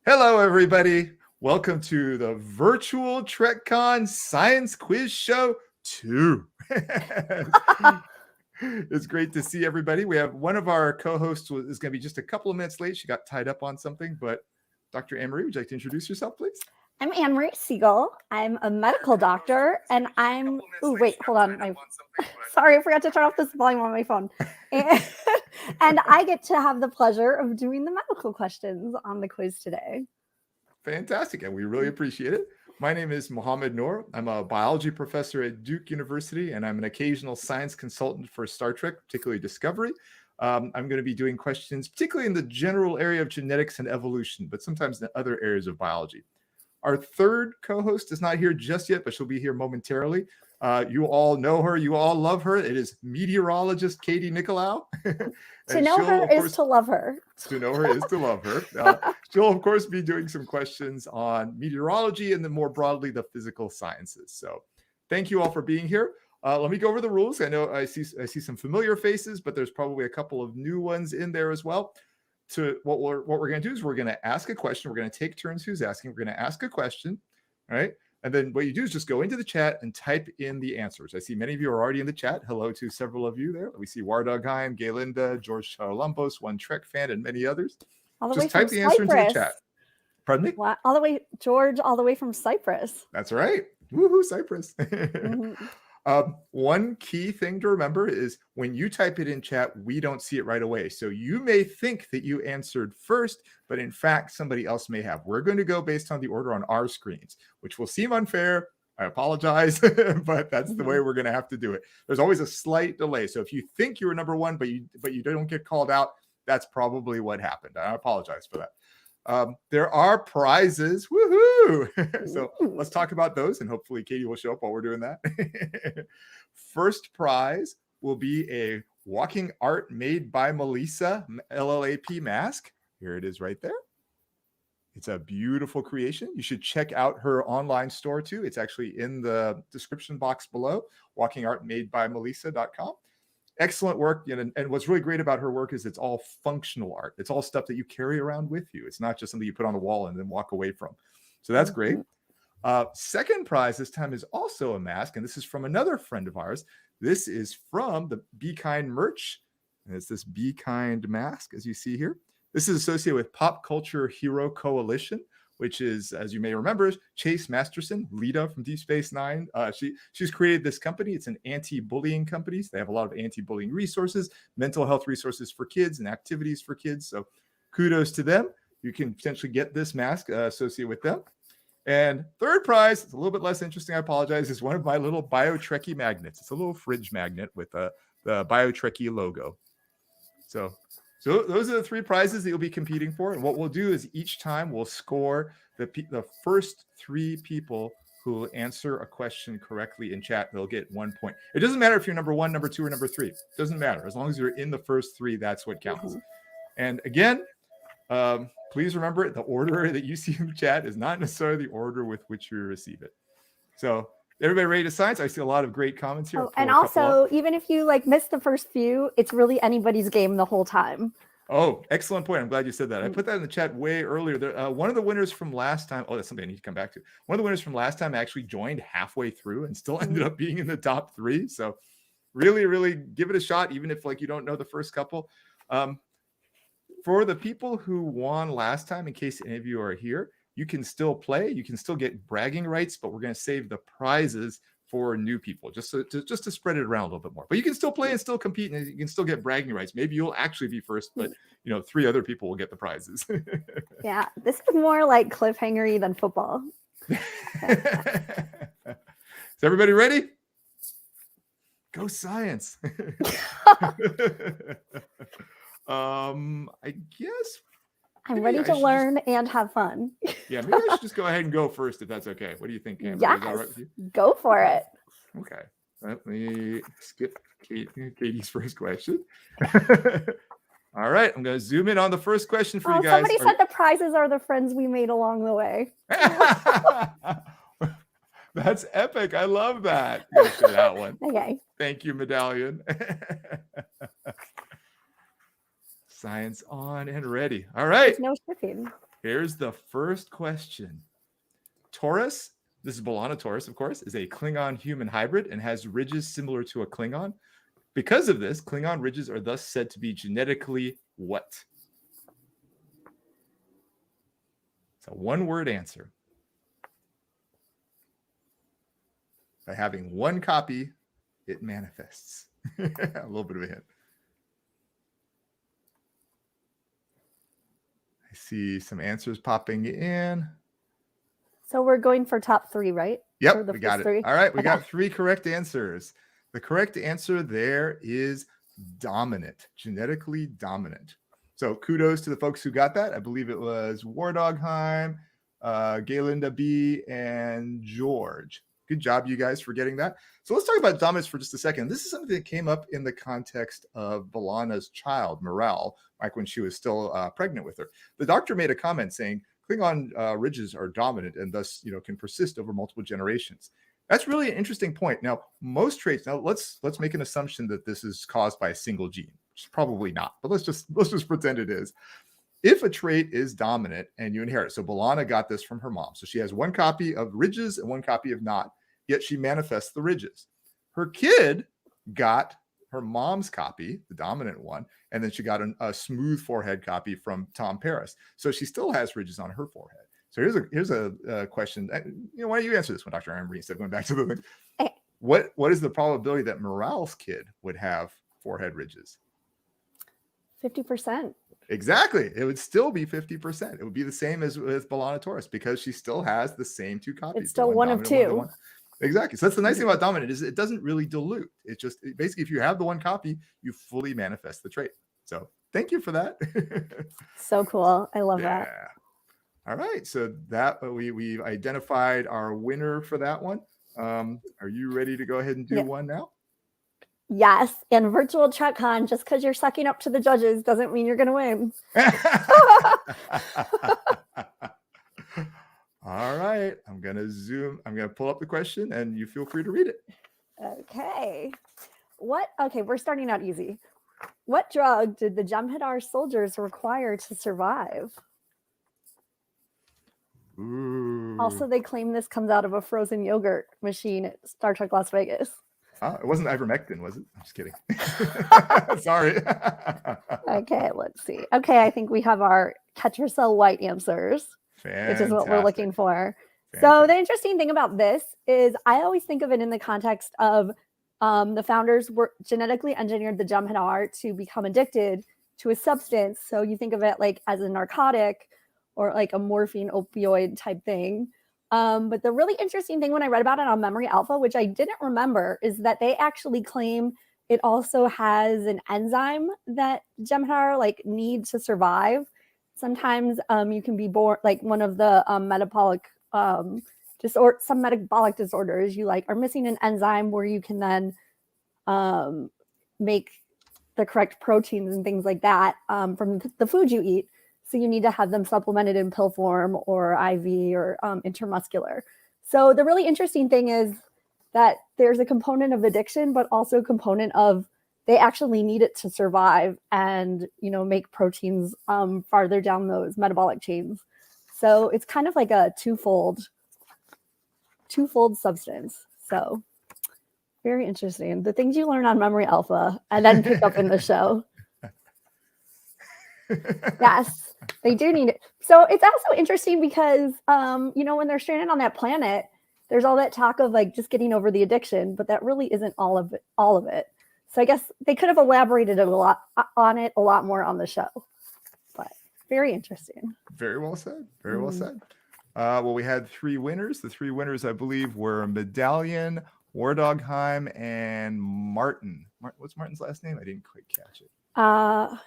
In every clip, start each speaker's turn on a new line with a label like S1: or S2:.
S1: Hello, everybody. Welcome to the virtual TrekCon Science Quiz Show 2. It's great to see everybody. We have one of our co-hosts is going to be just a couple of minutes late. She got tied up on something, but Dr. Ann Marie, would you like to introduce yourself, please?
S2: I'm Ann Marie Segal. I'm a medical doctor, and I'm. Oh, wait, hold on. Sorry, I forgot to turn off this volume on my phone. And I get to have the pleasure of doing the medical questions on the quiz today.
S1: Fantastic, and we really appreciate it. My name is Mohamed Noor. I'm a biology professor at Duke University, and I'm an occasional science consultant for Star Trek, particularly Discovery. I'm going to be doing questions, particularly in the general area of genetics and evolution, but sometimes in other areas of biology. Our third co-host is not here just yet, but she'll be here momentarily. You all know her. You all love her. It is meteorologist Katie Nickolaou.
S2: To know her is to love her.
S1: To know her is to love her. She'll, of course, be doing some questions on meteorology and then more broadly, the physical sciences. So thank you all for being here. Let me go over the rules. I know I see some familiar faces, but there's probably a couple of new ones in there as well. To what we're going to do is we're going to ask a question. We're going to take turns who's asking. We're going to ask a question, all right? And then what you do is just go into the chat and type in the answers. I see many of you are already in the chat. Hello to several of you there. We see Wardogheim, Galinda, George Charolumpos, One Trek Fan, and many others. Just type the answer into the chat. Pardon me?
S2: What? All the way, George, all the way from Cyprus.
S1: That's right. Woohoo, Cyprus. One key thing to remember is when you type it in chat, we don't see it right away. So you may think that you answered first, but in fact, somebody else may have. We're going to go based on the order on our screens, which will seem unfair. I apologize, but that's the way we're going to have to do it. There's always a slight delay. So if you think you were number one, but you don't get called out, that's probably what happened. I apologize for that. There are prizes. Woohoo! So let's talk about those, and hopefully Katie will show up while we're doing that. First prize will be a walking art made by Malissa LLAP mask. Here it is right there. It's a beautiful creation. You should check out her online store too. It's actually in the description box below, walkingartmadebymelissa.com. Excellent work. And what's really great about her work is it's all functional art. It's all stuff that you carry around with you. It's not just something you put on the wall and then walk away from. So that's great. Second prize this time is also a mask. And this is from another friend of ours. This is from the Be Kind merch. And it's this Be Kind mask, as you see here. This is associated with Pop Culture Hero Coalition, which is, as you may remember, Chase Masterson, Lita from Deep Space Nine. She's created this company. It's an anti-bullying company. So they have a lot of anti-bullying resources, mental health resources for kids, and activities for kids. So kudos to them. You can potentially get this mask associated with them. And third prize, it's a little bit less interesting, I apologize, is one of my little BioTrekkie magnets. It's a little fridge magnet with the BioTrekkie logo. So those are the three prizes that you'll be competing for. And what we'll do is each time we'll score the first three people who will answer a question correctly in chat. They'll get 1 point. It doesn't matter if you're number one, number two, or number three. It doesn't matter. As long as you're in the first three, that's what counts. And again, please remember the order that you see in the chat is not necessarily the order with which you receive it. So everybody ready to science? I see a lot of great comments here.
S2: And also, even if you missed the first few, it's really anybody's game the whole time.
S1: Oh, excellent point. I'm glad you said that. I put that in the chat way earlier. One of the winners from last time, that's something I need to come back to. One of the winners from last time actually joined halfway through and still ended up being in the top three. So really, really give it a shot, even if you don't know the first couple. For the people who won last time, in case any of you are here, you can still play. You can still get bragging rights, but we're going to save the prizes for new people, just to spread it around a little bit more. But you can still play and still compete, and you can still get bragging rights. Maybe you'll actually be first, but three other people will get the prizes.
S2: Yeah, this is more like cliffhangery than football.
S1: Is everybody ready? Go science. I guess
S2: I'm ready to learn and have fun.
S1: Yeah, maybe I should just go ahead and go first if that's okay. What do you think, Amber?
S2: Yes,
S1: is that right with you?
S2: Go for it.
S1: Okay. Let me skip Katie's first question. All right, I'm going to zoom in on the first question for you guys.
S2: Somebody said the prizes are the friends we made along the way.
S1: That's epic. I love that. Go for that one.
S2: Okay.
S1: Thank you, Medallion. Science on and ready. All right.
S2: There's no shipping.
S1: Here's the first question. Torres, this is B'Elanna Torres, of course, is a Klingon-human hybrid and has ridges similar to a Klingon. Because of this, Klingon ridges are thus said to be genetically what? It's a one-word answer. By having one copy, it manifests. A little bit of a hint. I see some answers popping in.
S2: So we're going for top 3, right?
S1: Yep, we got it.
S2: 3?
S1: All right, we got 3 correct answers. The correct answer there is dominant, genetically dominant. So kudos to the folks who got that. I believe it was Wardogheim, Galinda B, and George. Good job, you guys, for getting that. So let's talk about dominance for just a second. This is something that came up in the context of B'Elanna's child, Morale, like when she was still pregnant with her. The doctor made a comment saying Klingon ridges are dominant and thus, can persist over multiple generations. That's really an interesting point. Now, most traits. Now, let's make an assumption that this is caused by a single gene, which is probably not. But let's just pretend it is. If a trait is dominant and you inherit, so B'Elanna got this from her mom. So she has one copy of ridges and one copy of not, yet she manifests the ridges. Her kid got her mom's copy, the dominant one, and then she got a smooth forehead copy from Tom Paris. So she still has ridges on her forehead. So here's a question. Why don't you answer this one, Dr. Ann Marie, instead of going back to the thing?
S2: Okay.
S1: What is the probability that Morale's kid would have forehead ridges?
S2: 50%.
S1: Exactly. It would still be 50%. It would be the same as with B'Elanna Torres because she still has the same 2 copies.
S2: It's still one of 2.
S1: Exactly. So that's the nice thing about dominant is it doesn't really dilute. It's just basically if you have the one copy, you fully manifest the trait. So thank you for that.
S2: So cool. I love that.
S1: All right. So that we've identified our winner for that one. Are you ready to go ahead and do one now?
S2: Yes. And virtual TrekCon, just because you're sucking up to the judges doesn't mean you're going to win.
S1: All right. I'm going to pull up the question and you feel free to read it.
S2: Okay. Okay, we're starting out easy. What drug did the Jem'Hadar soldiers require to survive?
S1: Ooh.
S2: Also, they claim this comes out of a frozen yogurt machine at Star Trek Las Vegas.
S1: It wasn't ivermectin, was it? I'm just kidding. Sorry.
S2: Okay, let's see. Okay, I think we have our Ketracel White answers, which is what we're looking for. So the interesting thing about this is I always think of it in the context of the founders were genetically engineered the Jem'Hadar to become addicted to a substance. So you think of it like as a narcotic or like a morphine opioid type thing. But the really interesting thing when I read about it on Memory Alpha, which I didn't remember, is that they actually claim it also has an enzyme that Jem'Hadar need to survive. Sometimes you can be born like one of the metabolic some metabolic disorders. You are missing an enzyme where you can then make the correct proteins and things like that from the food you eat. So you need to have them supplemented in pill form or IV or intramuscular. So the really interesting thing is that there's a component of addiction, but also a component of they actually need it to survive and, make proteins farther down those metabolic chains. So it's kind of like a twofold substance. So very interesting. The things you learn on Memory Alpha and then pick up in the show. Yes, they do need it. So it's also interesting because, when they're stranded on that planet, there's all that talk of just getting over the addiction, but that really isn't all of it. So I guess they could have elaborated a lot more on the show, but very interesting.
S1: Very well said. Very well said. Well, we had 3 winners. The 3 winners, I believe, were Medallion, Wardogheim, and Martin. What's Martin's last name? I didn't quite catch it.
S2: Hradil.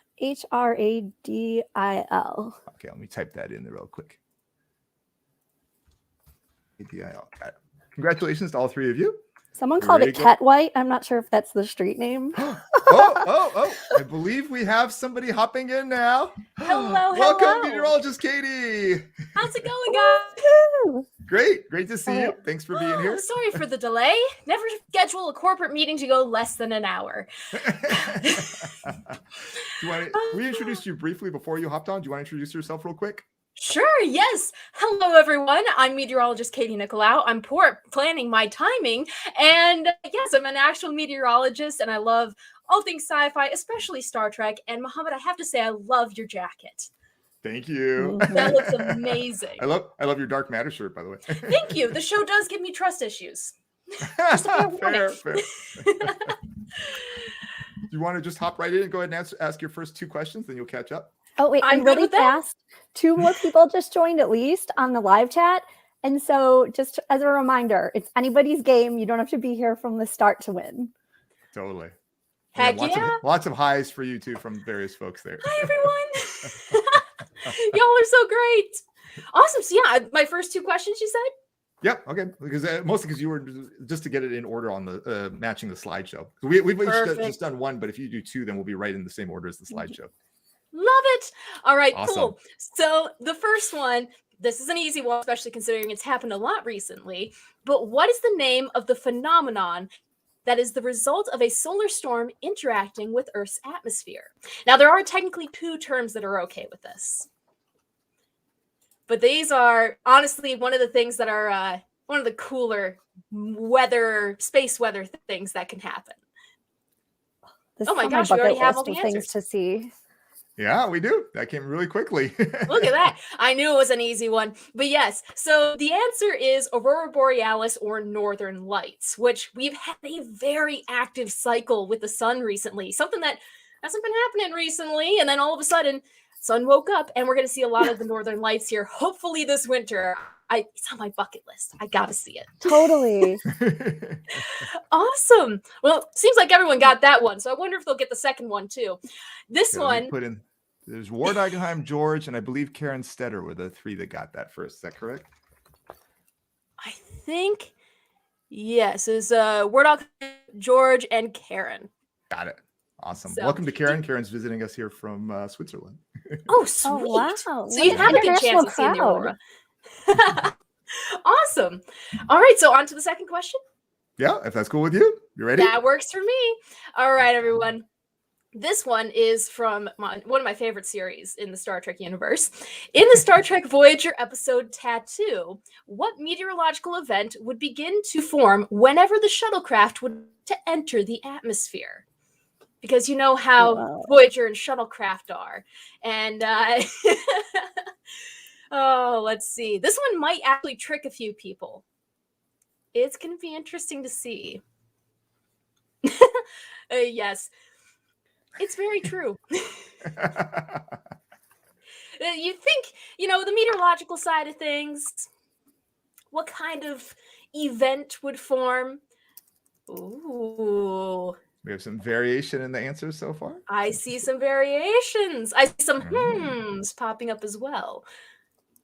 S1: Okay, let me type that in there real quick. ADIL. Got it. Congratulations to all 3 of you.
S2: Someone called it Ket White. I'm not sure if that's the street name.
S1: Oh. I believe we have somebody hopping in now.
S3: Hello.
S1: Welcome, meteorologist Katie.
S3: How's it going, guys?
S1: Great to see you. Thanks for being here.
S3: Sorry for the delay. Never schedule a corporate meeting to go less than an hour.
S1: We introduced you briefly before you hopped on. Do you want to introduce yourself real quick?
S3: Sure, yes. Hello, everyone. I'm meteorologist Katie Nickolaou. I'm poor at planning my timing. And yes, I'm an actual meteorologist, and I love all things sci-fi, especially Star Trek. And Mohammed, I have to say, I love your jacket.
S1: Thank you.
S3: That looks amazing.
S1: I love your dark matter shirt, by the way.
S3: Thank you. The show does give me trust issues.
S1: Fair. Do you want to just hop right in and go ahead and ask your first 2 questions, then you'll catch up?
S2: Oh, wait,
S3: I'm
S2: and
S3: good
S2: really
S3: with that.
S2: fast. 2 more people just joined at least on the live chat. And so just as a reminder, it's anybody's game. You don't have to be here from the start to win.
S1: Totally.
S3: Heck
S1: Lots of highs for you too from various folks there.
S3: Hi, everyone. Y'all are so great. Awesome. So yeah, my first 2 questions, you said?
S1: Yep. Okay. Because mostly because you were just to get it in order on the matching the slideshow. We've just done 1, but if you do 2, then we'll be right in the same order as the slideshow.
S3: Love it. All right,
S1: Awesome.
S3: Cool. So the first one, this is an easy one, especially considering it's happened a lot recently. But what is the name of the phenomenon that is the result of a solar storm interacting with Earth's atmosphere? Now, there are technically 2 terms that are okay with this. But these are honestly one of the things that are one of the cooler space weather things that can happen.
S2: This
S3: Oh my
S2: is on
S3: gosh, we
S2: bucket
S3: already have all
S2: list
S3: the
S2: of things
S3: answers.
S2: to see.
S1: Yeah, we do. That came really quickly.
S3: Look at that. I knew it was an easy one. But yes, so the answer is Aurora Borealis or Northern Lights, which we've had a very active cycle with the sun recently, something that hasn't been happening recently. And then all of a sudden, sun woke up and we're going to see a lot of the Northern Lights here, hopefully this winter. It's on my bucket list. I got to see it.
S2: Totally.
S3: Awesome. Well, seems like everyone got that one. So I wonder if they'll get the second one too. This one.
S1: Put in. There's Ward Eigenheim, George, and I believe Karen Stetter were the 3 that got that first. Is that correct?
S3: I think, yes, is Ward Eigenheim, George, and Karen.
S1: Got it. Awesome.
S3: So,
S1: Welcome to Karen. Karen's visiting us here from Switzerland.
S3: Oh, sweet.
S2: Oh, wow.
S3: So you have a good chance of seeing the aurora. Awesome. All right, so on to the second question.
S1: Yeah, if that's cool with you. You ready?
S3: That works for me. All right, everyone. This one is from one of my favorite series in the Star Trek universe. In the Star Trek Voyager episode Tattoo, what meteorological event would begin to form whenever the shuttlecraft would to enter the atmosphere? Because you know how Voyager and shuttlecraft are. And oh, let's see. This one might actually trick a few people. It's going to be interesting to see. Yes. It's very true. You think, the meteorological side of things, what kind of event would form? Ooh.
S1: We have some variation in the answers so far.
S3: I see some variations. I see some hmms popping up as well.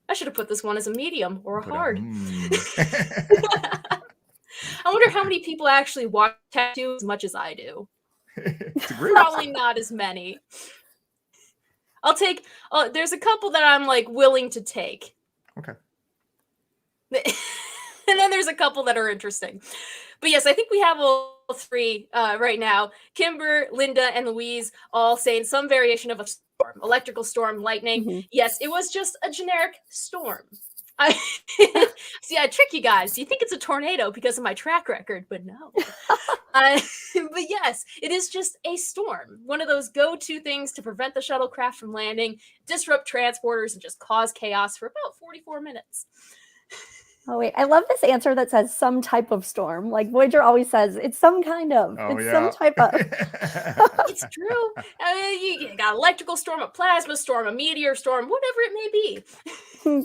S3: I should have put this one as a medium or a hard. I wonder how many people actually watch Tattoo as much as I do. Probably not as many. I'll take. There's a couple that I'm willing to take.
S1: Okay.
S3: And then there's a couple that are interesting. But yes, I think we have all 3 right now. Kimber, Linda, and Louise all saying some variation of a storm, electrical storm, lightning. Mm-hmm. Yes, it was just a generic storm. See, I trick you guys. You think it's a tornado because of my track record, but no. But yes, it is just a storm. One of those go-to things to prevent the shuttlecraft from landing, disrupt transporters, and just cause chaos for about 44 minutes.
S2: Oh, wait. I love this answer that says some type of storm. Like Voyager always says, it's some kind of.
S1: Oh,
S2: it's
S1: yeah.
S2: some type of.
S3: It's true. You got electrical storm, a plasma storm, a meteor storm, whatever it may be.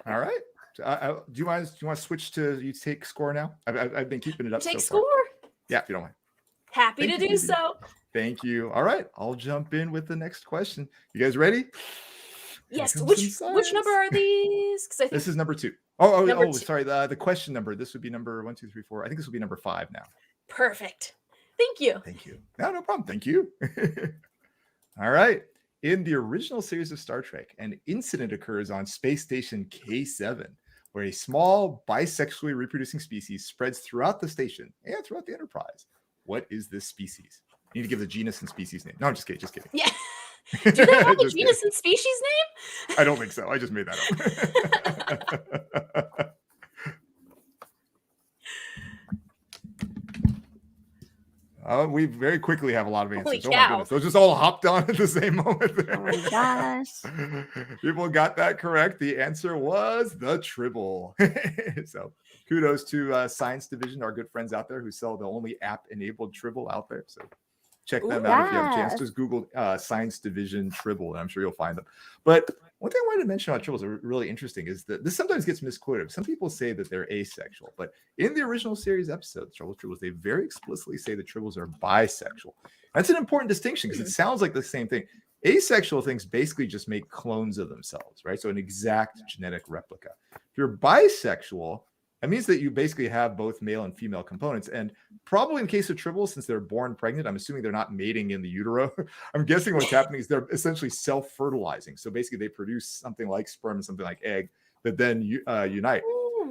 S1: All right. Do you want to switch to you take score now? I've been keeping it up.
S3: Take
S1: so far.
S3: score?
S1: Yeah, if you don't mind.
S3: Happy to do so.
S1: Thank you. All right. I'll jump in with the next question. You guys ready?
S3: Yes. Which number are these? Because I think
S1: this is number 2. Oh,
S3: number 2.
S1: Sorry. The question number. This would be number 1, 2, 3, 4. I think this will be number 5 now.
S3: Perfect. Thank you.
S1: Thank you. No problem. Thank you. All right. In the original series of Star Trek, an incident occurs on Space Station K7, where a small bisexually reproducing species spreads throughout the station and throughout the Enterprise. What is this species? You need to give the genus and species name. No, I'm just kidding.
S3: Yeah. Do they have a
S1: Just
S3: genus
S1: kidding.
S3: and species name?
S1: I don't think so. I just made that up. We very quickly have a lot of
S3: Holy
S1: answers. Oh my
S3: cow.
S1: goodness. Those just all hopped on at the same moment.
S2: Oh my gosh.
S1: People got that correct. The answer was the Tribble. So kudos to Science Division, our good friends out there who sell the only app-enabled Tribble out there. So check them out if you have a chance.
S2: Yes.
S1: Just Google Science Division Tribble, and I'm sure you'll find them. But one thing I wanted to mention about Tribbles are really interesting is that this sometimes gets misquoted. Some people say that they're asexual, but in the original series episodes, Tribbles, they very explicitly say the Tribbles are bisexual. That's an important distinction because it sounds like the same thing. Asexual things basically just make clones of themselves, right? So an exact genetic replica. If you're bisexual, that means that you basically have both male and female components. And probably in the case of Tribbles, since they're born pregnant, I'm assuming they're not mating in the utero. I'm guessing what's happening is they're essentially self-fertilizing. So basically they produce something like sperm and something like egg that then unite.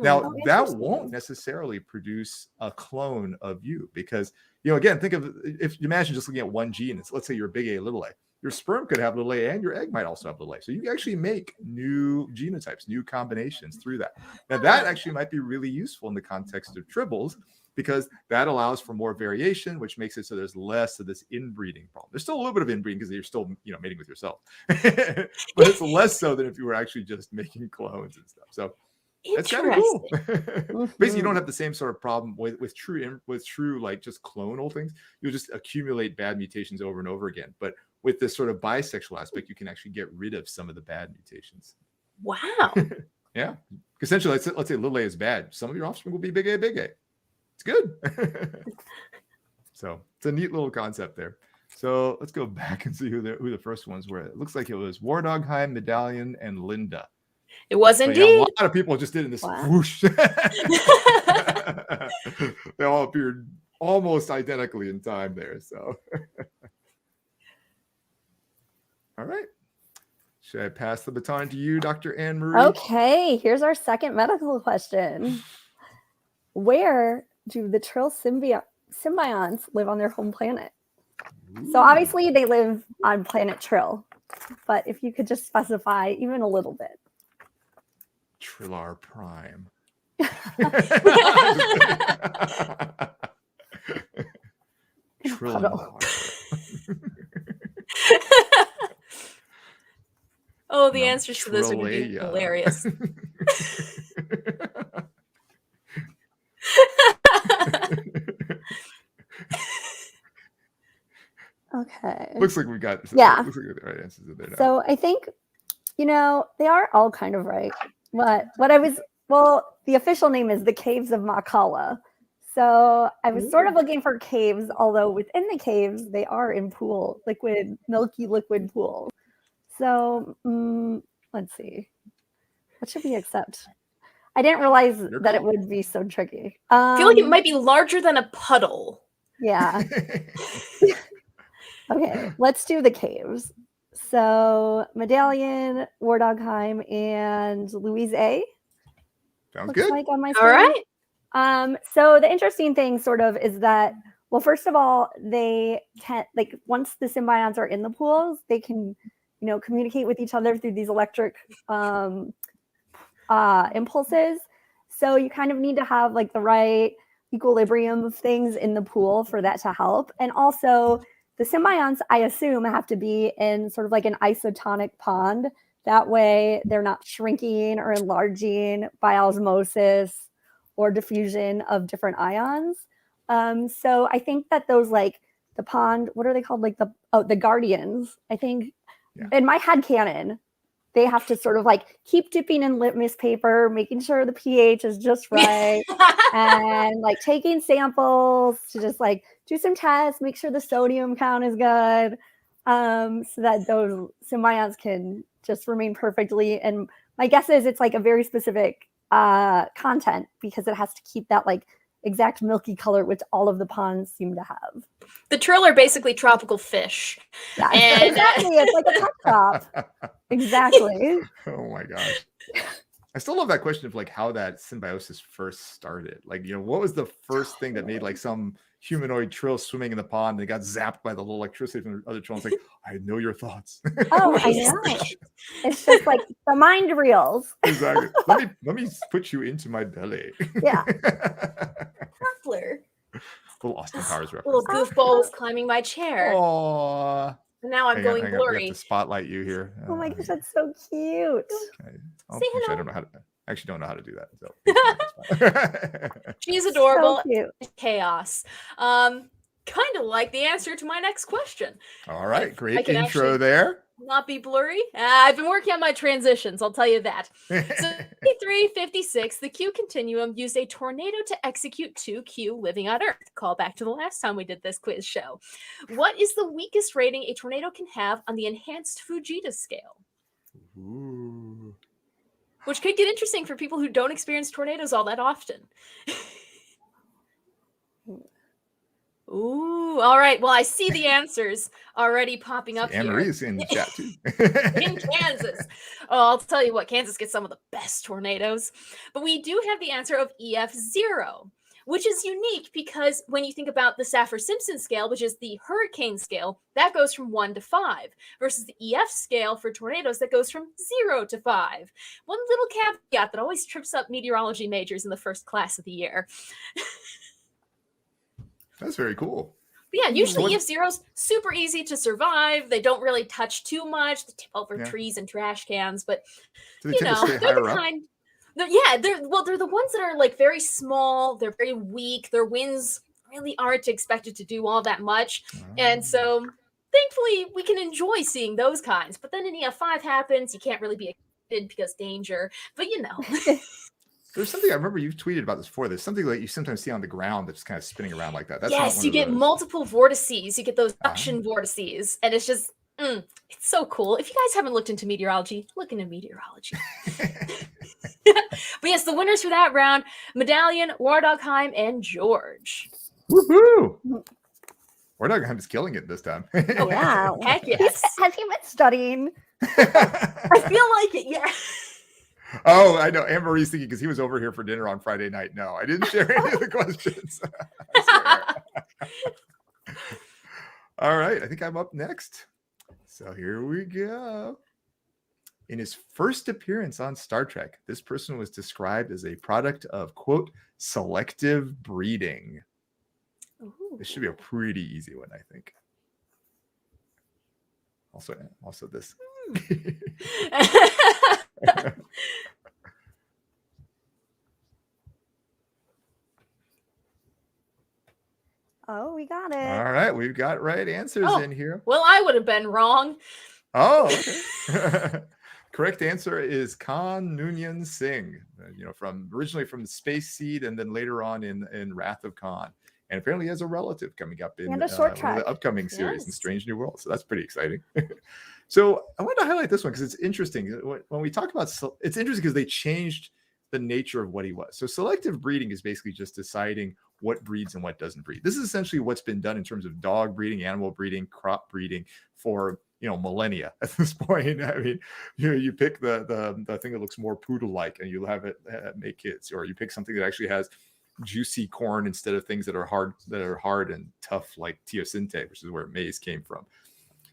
S1: Now, that won't necessarily produce a clone of you because, again, think of, if you imagine just looking at one gene, let's say you're a big A, little a. Your sperm could have little a and your egg might also have little a. So you can actually make new genotypes, new combinations through that. Now, that actually might be really useful in the context of Tribbles because that allows for more variation, which makes it so there's less of this inbreeding problem. There's still a little bit of inbreeding because you're still, mating with yourself. But it's less so than if you were actually just making clones and stuff. So that's kind of cool. Basically, you don't have the same sort of problem with true like just clonal things. You'll just accumulate bad mutations over and over again. But with this sort of bisexual aspect, you can actually get rid of some of the bad mutations.
S3: Wow.
S1: Yeah. Essentially, let's say little a is bad. Some of your offspring will be big A, big A. It's good. So it's a neat little concept there. So let's go back and see who the first ones were. It looks like it was War Dogheim, Medallion, and Linda.
S3: It was
S1: But
S3: indeed.
S1: yeah, a lot of people just did in this whoosh. They all appeared almost identically in time there. So, all right. Should I pass the baton to you, Dr. Ann Marie?
S2: Okay, here's our second medical question. Where do the Trill symbionts live on their home planet? So obviously they live on planet Trill, but if you could just specify even a little bit.
S1: Trillar Prime. Trillar.
S3: Oh, the answers to this are going to be hilarious.
S2: Okay.
S1: Looks like we got
S2: Looks like
S1: the right answers in there now.
S2: So I think, they are all kind of right. But the official name is the Caves of Makala. So I was sort of looking for caves, although within the caves, they are in milky liquid pools. So let's see. What should we accept? I didn't realize that it would be so tricky.
S3: I feel like it might be larger than a puddle.
S2: Yeah. Okay, let's do the caves. So Medallion, War Dogheim, and Louise A.
S1: Sounds
S2: Looks
S1: good.
S2: like on my
S3: All
S2: screen.
S3: right.
S2: So the interesting thing sort of is that, well, first of all, they can, once the symbionts are in the pools, they can, communicate with each other through these electric impulses. So you kind of need to have the right equilibrium of things in the pool for that to help. And also the symbionts, I assume, have to be in sort of an isotonic pond. That way they're not shrinking or enlarging by osmosis or diffusion of different ions. So I think that those the pond, what are they called? The guardians, I think in my headcanon, they have to sort of keep dipping in litmus paper, making sure the pH is just right, and taking samples to just do some tests, make sure the sodium count is good, so that those symbionts can just remain perfectly. And my guess is it's a very specific content because it has to keep that exact milky color, which all of the ponds seem to have.
S3: The Trill are basically tropical fish.
S2: Yeah,
S3: And
S2: exactly. It's like a pet shop. Exactly.
S1: Oh my gosh. I still love that question of how that symbiosis first started. What was the first thing that made some humanoid Trill swimming in the pond. They got zapped by the little electricity from the other Trill. It's like, I know your thoughts.
S2: Oh, I know. It's just like the mind reels.
S1: Exactly. Let me put you into my belly.
S2: Yeah.
S3: Ruffler.
S1: Little Austin Powers reference.
S3: Little goofball was climbing my chair.
S1: Aww.
S3: And now I'm going
S1: hang on. We
S3: blurry.
S1: have to spotlight you here.
S2: Oh my gosh, that's so cute.
S1: Okay.
S3: Say hello.
S1: I don't know how to. Actually, don't know how to do that. So.
S3: She's adorable.
S2: So cute.
S3: Chaos. Kind of like the answer to my next question.
S1: All right,
S3: I
S1: great
S3: can
S1: intro
S3: actually
S1: there.
S3: Not be blurry. I've been working on my transitions, I'll tell you that. So 5356, the Q continuum used a tornado to execute 2Q living on Earth. Call back to the last time we did this quiz show. What is the weakest rating a tornado can have on the Enhanced Fujita Scale?
S1: Ooh.
S3: Which could get interesting for people who don't experience tornadoes all that often. Ooh, all right. Well, I see the answers already popping up
S1: Ann
S3: here.
S1: Marie is in the chat too.
S3: In Kansas. Oh, I'll tell you what, Kansas gets some of the best tornadoes. But we do have the answer of EF0, which is unique because when you think about the Saffir-Simpson scale, which is the hurricane scale, that goes from 1 to 5, versus the EF scale for tornadoes that goes from 0 to 5. One little caveat that always trips up meteorology majors in the first class of the year.
S1: That's very cool.
S3: But yeah, usually EF0's super easy to survive. They don't really touch too much. They tip over trees and trash cans, but
S1: Do they tend to stay
S3: they're
S1: higher
S3: the
S1: up?
S3: kind. Yeah, they're the ones that are like very small. They're very weak. Their winds really aren't expected to do all that much, and so thankfully we can enjoy seeing those kinds. But then an EF5 happens, you can't really be excited because danger. But
S1: There's something I remember you've tweeted about this before. There's something that you sometimes see on the ground that's kind of spinning around like that. That's
S3: yes, you get multiple vortices. You get those suction vortices, and it's just it's so cool. If you guys haven't looked into meteorology, look into meteorology. But yes, the winners for that round: Medallion, Wardogheim, and George.
S1: Woohoo! Wardogheim is killing it this time.
S2: Oh, yeah.
S3: Heck yes.
S2: Has he been studying?
S3: I feel like it. Yeah.
S1: Oh, I know. Ann Marie's thinking because he was over here for dinner on Friday night. No, I didn't share any of the questions. All right. I think I'm up next. So here we go. In his first appearance on Star Trek, this person was described as a product of, quote, selective breeding.
S3: Ooh.
S1: This should be a pretty easy one, I think. Also this.
S2: Oh, we got it.
S1: All right, we've got right answers in here.
S3: Well, I would have been wrong.
S1: Oh, okay. Correct answer is Khan Noonien Singh. Originally from the Space Seed, and then later on in Wrath of Khan. And apparently has a relative coming up in
S2: And a short
S1: one of the
S2: track.
S1: upcoming series in
S3: Yes.
S1: Strange New Worlds. So that's pretty exciting. So I wanted to highlight this one because it's interesting. When we talk about, it's interesting because they changed the nature of what he was. So selective breeding is basically just deciding what breeds and what doesn't breed. This is essentially what's been done in terms of dog breeding, animal breeding, crop breeding for millennia at this point. I mean, you pick the thing that looks more poodle-like and you'll have it make kids, or you pick something that actually has juicy corn instead of things that are hard and tough like teosinte, which is where maize came from.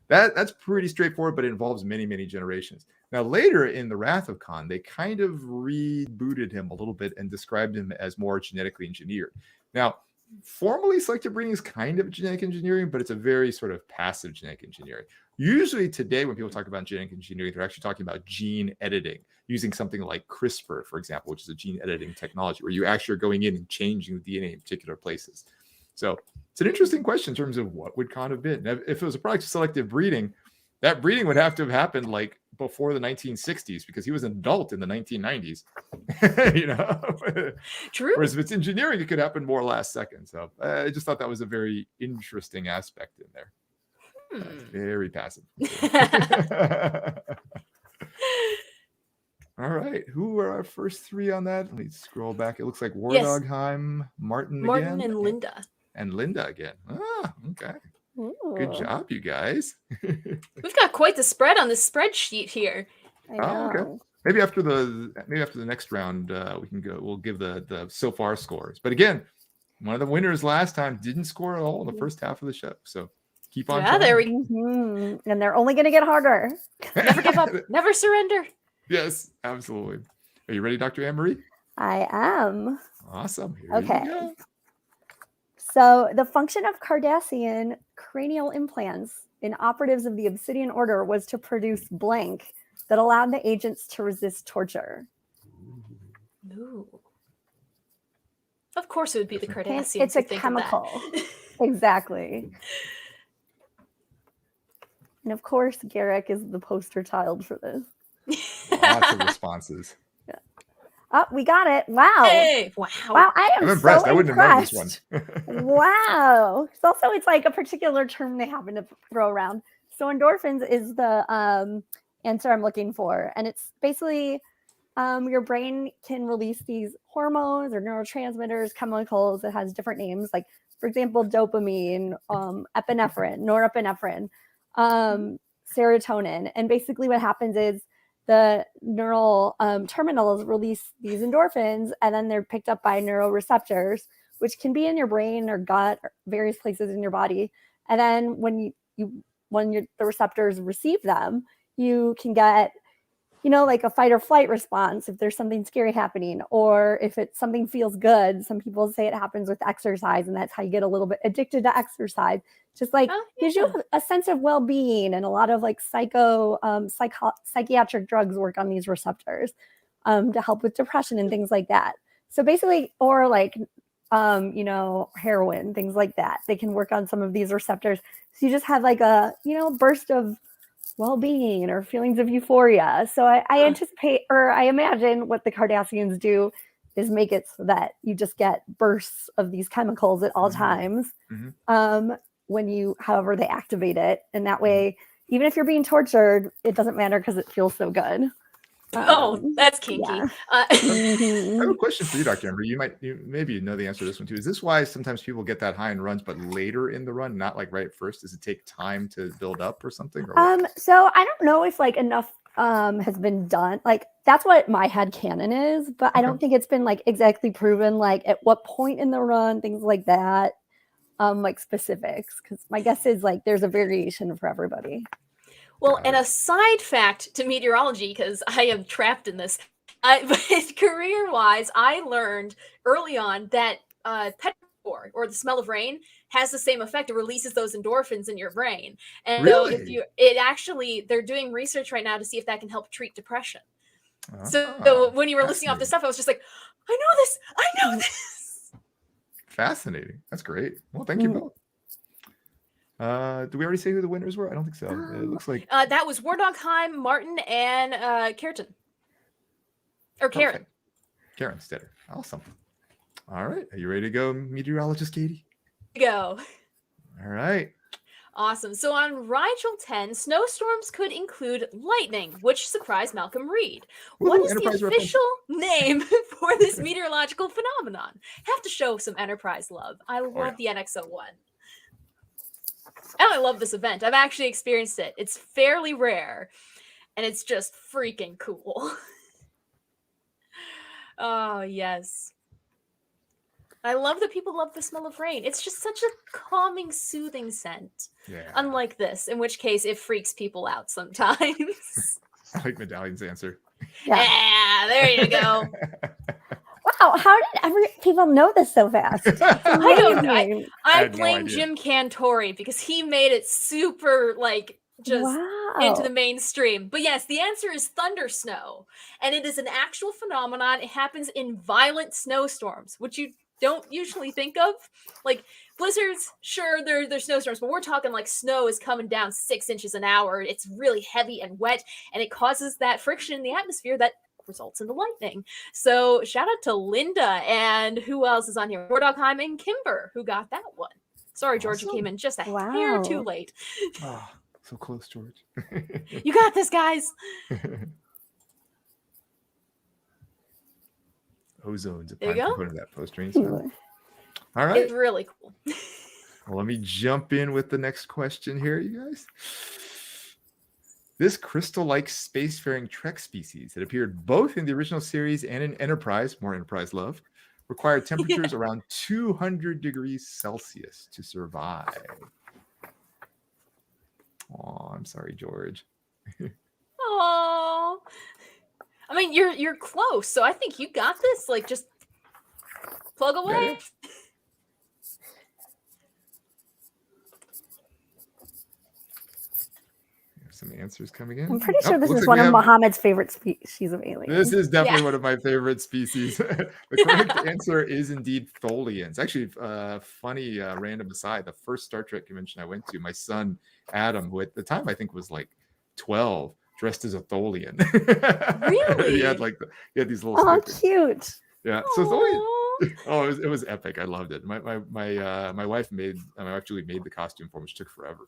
S1: That's pretty straightforward, but it involves many, many generations. Now, later in the Wrath of Khan, they kind of rebooted him a little bit and described him as more genetically engineered. Now, formally, selective breeding is kind of genetic engineering, but it's a very sort of passive genetic engineering. Usually today, when people talk about genetic engineering, they're actually talking about gene editing, using something like CRISPR, for example, which is a gene editing technology, where you actually are going in and changing the DNA in particular places. So it's an interesting question in terms of what would Khan have been. Now, if it was a product of selective breeding, that breeding would have to have happened like before the 1960s, because he was an adult in the 1990s.
S3: True.
S1: Whereas if it's engineering, it could happen more last second. So I just thought that was a very interesting aspect in there. Very passive. All right. Who are our first three on that? Let me scroll back. It looks like Wardogheim, Martin again.
S3: and Linda.
S1: And Linda again. Ah, okay.
S2: Ooh.
S1: Good job, you guys.
S3: We've got quite the spread on this spreadsheet here.
S2: I
S1: Oh, okay.
S2: know.
S1: Maybe after the next round, we'll give the so far scores. But again, One of the winners last time didn't score at all in the first half of the show. So keep on
S3: Yeah,
S1: trying.
S3: there we
S2: And they're only going to get harder.
S3: never give up, never surrender.
S1: Yes, absolutely. Are you ready, Dr. Ann Marie?
S2: I am.
S1: Awesome. Here
S2: Okay.
S1: you go.
S2: So the function of Cardassian cranial implants in operatives of the Obsidian Order was to produce blank that allowed the agents to resist torture.
S3: Ooh. Of course, it would be the Cardassians.
S2: It's a
S3: who think of
S2: chemical.
S3: that.
S2: Exactly. And of course, Garrick is the poster child for this.
S1: Lots of responses.
S2: Oh, we got it. Wow.
S3: Hey, wow.
S2: Wow, I am
S1: I'm impressed.
S2: so
S1: I wouldn't have known this
S2: impressed.
S1: one.
S2: Wow. It's like a particular term they happen to throw around. So endorphins is the answer I'm looking for. And it's basically your brain can release these hormones or neurotransmitters, chemicals that has different names. Like, for example, dopamine, epinephrine, norepinephrine, serotonin. And basically what happens is the neural terminals release these endorphins, and then they're picked up by neuroreceptors, which can be in your brain or gut or various places in your body. And then when the receptors receive them, you can get, like a fight or flight response if there's something scary happening, or if something feels good. Some people say it happens with exercise, and that's how you get a little bit addicted to exercise. Just like gives you a sense of well-being, and a lot of like psychiatric drugs work on these receptors to help with depression and things like that. So basically, or like heroin, things like that. They can work on some of these receptors. So you just have like a burst of well-being or feelings of euphoria. So I anticipate, or I imagine what the Cardassians do is make it so that you just get bursts of these chemicals at all times however they activate it. And that way, even if you're being tortured, it doesn't matter because it feels so good.
S3: That's kinky.
S2: Yeah.
S1: I have a question for you, Dr. Amber. Maybe you know the answer to this one too. Is this why sometimes people get that high in runs, but later in the run, not like right at first? Does it take time to build up or something? Or
S2: so I don't know if like enough has been done. Like that's what my head canon is, but I don't think it's been like exactly proven like at what point in the run, things like that. Like specifics, because my guess is like there's a variation for everybody.
S3: Well, and a side fact to meteorology, because I am trapped in this, but career-wise, I learned early on that petrichor, or the smell of rain, has the same effect. It releases those endorphins in your brain. And
S1: really?
S3: they're doing research right now to see if that can help treat depression. So when you were listing off this stuff, I was just like, I know this.
S1: Fascinating. That's great. Well, thank you both. Did we already say who the winners were? I don't think so. It looks like
S3: that was Wardogheim, Martin, and Karen.
S1: Karen Stetter. Awesome. All right. Are you ready to go, meteorologist Katie?
S3: Go.
S1: All right.
S3: Awesome. So on Rigel 10, snowstorms could include lightning, which surprised Malcolm Reed. What is the official name for this meteorological phenomenon? Have to show some Enterprise love. I love the NX-01. And I love this event. I've actually experienced it. It's fairly rare, and it's just freaking cool. Oh, yes. I love that people love the smell of rain. It's just such a calming, soothing scent.
S1: Yeah.
S3: Unlike this, in which case it freaks people out sometimes.
S1: I like Medallion's answer.
S3: Yeah, there you go.
S2: Wow, how did people know this so fast?
S3: I don't know. I
S1: had no
S3: blame
S1: idea.
S3: Jim Cantori because he made it super just into the mainstream. But yes, the answer is thunder snow. And it is an actual phenomenon. It happens in violent snowstorms, which you don't usually think of. Like blizzards, sure, there's snowstorms, but we're talking like snow is coming down 6 inches an hour. It's really heavy and wet, and it causes that friction in the atmosphere that results in the lightning. So shout out to Linda, and who else is on here? Wardogheim and Kimber, who got that one. Sorry, George, you came in just a hair too late.
S1: Oh, so close, George.
S3: You got this, guys.
S1: Ozone's a
S3: There you
S1: prime
S3: go.
S1: component of that post-train smell. All right.
S3: It's really cool.
S1: Well, let me jump in with the next question here, you guys. This crystal-like spacefaring Trek species that appeared both in the original series and in Enterprise, more Enterprise love, require temperatures around 200 degrees Celsius to survive. Oh, I'm sorry, George.
S3: Oh, I mean, you're close, so I think you got this. Like, just plug away.
S1: Yeah. Some answers coming in.
S2: I'm pretty sure this is one of Mohammed's favorite species of aliens.
S1: This is definitely one of my favorite species. The correct answer is indeed Tholians. Actually, funny random aside, the first Star Trek convention I went to, my son Adam, who at the time I think was like 12, dressed as a Tholian.
S3: Really?
S1: He had these little stickers.
S2: Cute.
S1: Yeah. So Tholian. Oh, it was epic. I loved it. My wife actually made the costume for me, which took forever.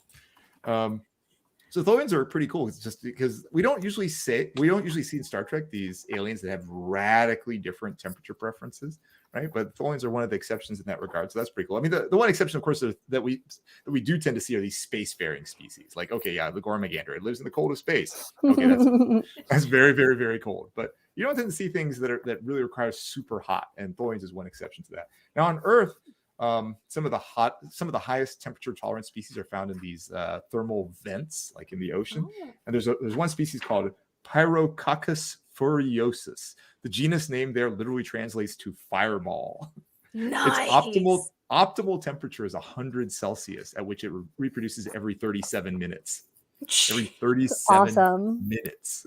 S1: So Tholians are pretty cool. It's just because we don't usually see in Star Trek these aliens that have radically different temperature preferences, right? But Tholians are one of the exceptions in that regard. So that's pretty cool. I mean, the one exception, of course, that we do tend to see are these spacefaring species. Like, okay, yeah, the Gormagander, it lives in the coldest space. Okay, that's very, very, very cold. But you don't tend to see things that really require super hot, and Tholians is one exception to that. Now on Earth, some of the highest temperature tolerant species are found in these thermal vents, like in the ocean. And there's one species called Pyrococcus furiosus. The genus name there literally translates to fireball.
S3: Nice.
S1: Its optimal temperature is 100 Celsius, at which it reproduces every 37 minutes. Every 37 minutes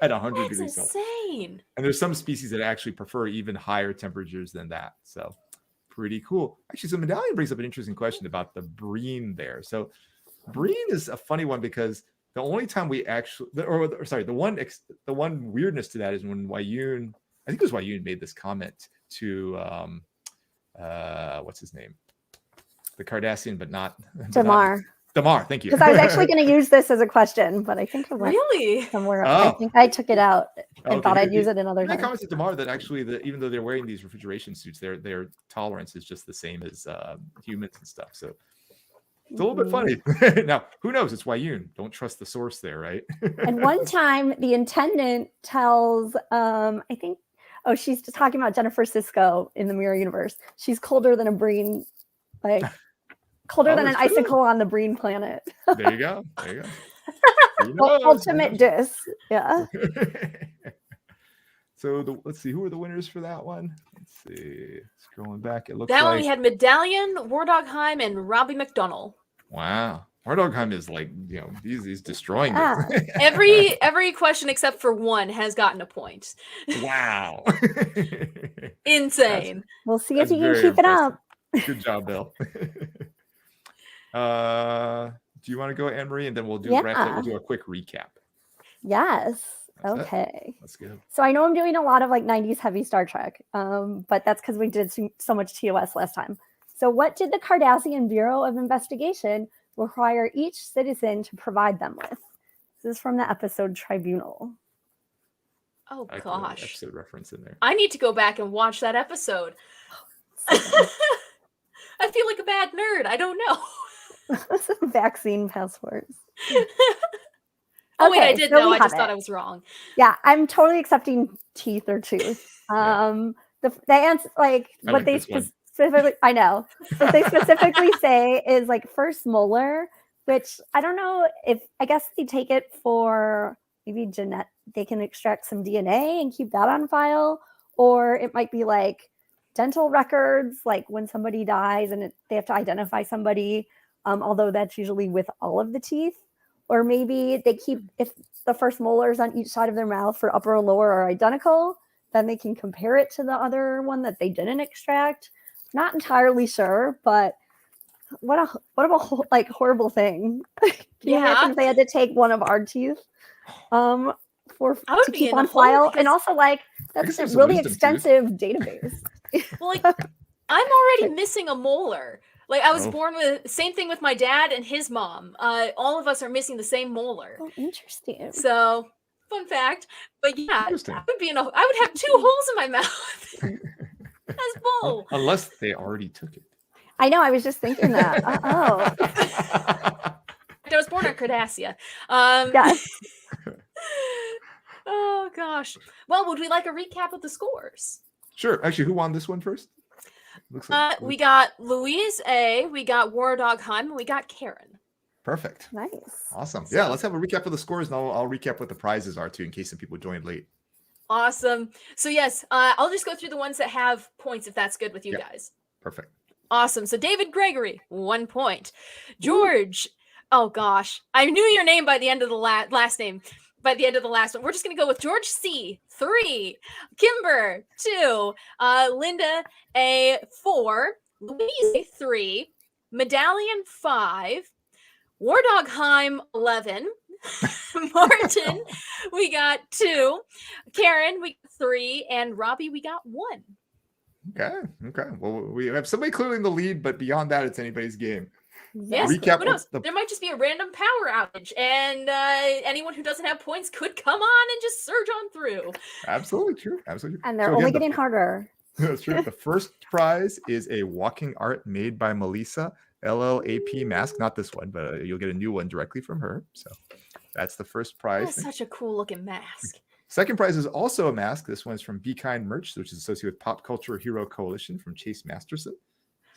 S1: at 100 degrees Celsius.
S3: Insane.
S1: And there's some species that actually prefer even higher temperatures than that. So pretty cool. Actually, so Medallion brings up an interesting question about the breen there. So breen is a funny one because the only time we actually, the one weirdness to that is when Wayun, I think it was Wayun, made this comment to what's his name, the Cardassian, but not
S2: Damar.
S1: Damar, thank you.
S2: Because I was actually going to use this as a question, but I think it went
S3: really
S2: somewhere. I think I took it out and thought I'd use it another time.
S1: I commented to Damar that actually, even though they're wearing these refrigeration suits, their tolerance is just the same as humans and stuff. So it's a little bit funny. Now, who knows? It's Wayun. Don't trust the source there, right?
S2: And one time, the intendant tells, I think, she's talking about Jennifer Sisko in the Mirror Universe. She's colder than a breen, like. Colder than an icicle on the Breen planet.
S1: There you go.
S2: Ultimate diss. Yeah.
S1: So let's see, who are the winners for that one? Let's see. Scrolling back, it looks
S3: that
S1: like
S3: one we had Medallion, Wardogheim, and Robbie McDonnell.
S1: Wow. Wardogheim is like, he's destroying it.
S3: Every question except for one has gotten a point.
S1: Wow.
S3: Insane.
S2: We'll see if you can keep it up.
S1: Good job, Bill. Do you want to go, Ann Marie, and then we'll do we'll do a quick recap.
S2: Yes. Okay.
S1: That's good.
S2: So I know I'm doing a lot of 90s heavy Star Trek, but that's because we did so much TOS last time. So what did the Cardassian Bureau of Investigation require each citizen to provide them with? This is from the episode Tribunal.
S3: Oh
S1: gosh. Episode reference in there.
S3: I need to go back and watch that episode. I feel like a bad nerd. I don't know.
S2: Vaccine passports.
S3: Oh, wait, I did know. I just thought I was wrong.
S2: Yeah, I'm totally accepting teeth or tooth. The answer, what they specifically, I know, what they specifically say is first molar, which I don't know if, I guess they take it for maybe they can extract some DNA and keep that on file, or it might be dental records, when somebody dies and they have to identify somebody, although that's usually with all of the teeth. Or maybe they keep, if the first molars on each side of their mouth for upper and lower are identical, then they can compare it to the other one that they didn't extract. Not entirely sure, but what a horrible thing. Can you imagine if they had to take one of our teeth to keep on file? And also that's a really extensive database.
S3: Well, I'm already missing a molar. I was born with same thing with my dad and his mom. All of us are missing the same molar.
S2: Oh, interesting.
S3: So, fun fact. But yeah, I would have 2 holes in my mouth. That's bull.
S1: Unless they already took it.
S2: I know. I was just thinking that.
S3: I was born on Cardassia.
S2: Yes.
S3: Oh gosh. Well, would we like a recap of the scores?
S1: Sure. Actually, who won this one first? Looks like
S3: We got Louise A, we got War Dog Heim, and we got Karen.
S1: perfect.
S2: Nice.
S1: Awesome.
S3: So-
S1: Yeah, let's have a recap of the scores, and I'll recap what the prizes are too, in case some people joined late.
S3: Awesome. So yes, I'll just go through the ones that have points if that's good with you guys.
S1: Perfect.
S3: Awesome. So David Gregory, 1 point. George, oh gosh, I knew your name by the end of the last name. By the end of the last one, we're just gonna go with George C, 3, Kimber, 2, Linda A, 4, Louise A, 3, Medallion, 5, War Dog Heim, 11, Martin, we got 2, Karen, we got 3, and Robbie, we got 1.
S1: Okay. Well, we have somebody clearly in the lead, but beyond that, it's anybody's game.
S3: Yes,
S1: Recap
S3: who knows?
S1: the-
S3: There might just be a random power outage, and anyone who doesn't have points could come on and just surge on through.
S1: Absolutely true. Absolutely true.
S2: And they're
S1: So
S2: only
S1: again,
S2: getting harder.
S1: That's true. The first prize is a walking art made by Melissa LLAP mask. Not this one, but you'll get a new one directly from her. So that's the first prize.
S3: That's such a cool looking mask.
S1: Second prize is also a mask. This one's from Be Kind Merch, which is associated with Pop Culture Hero Coalition from Chase Masterson.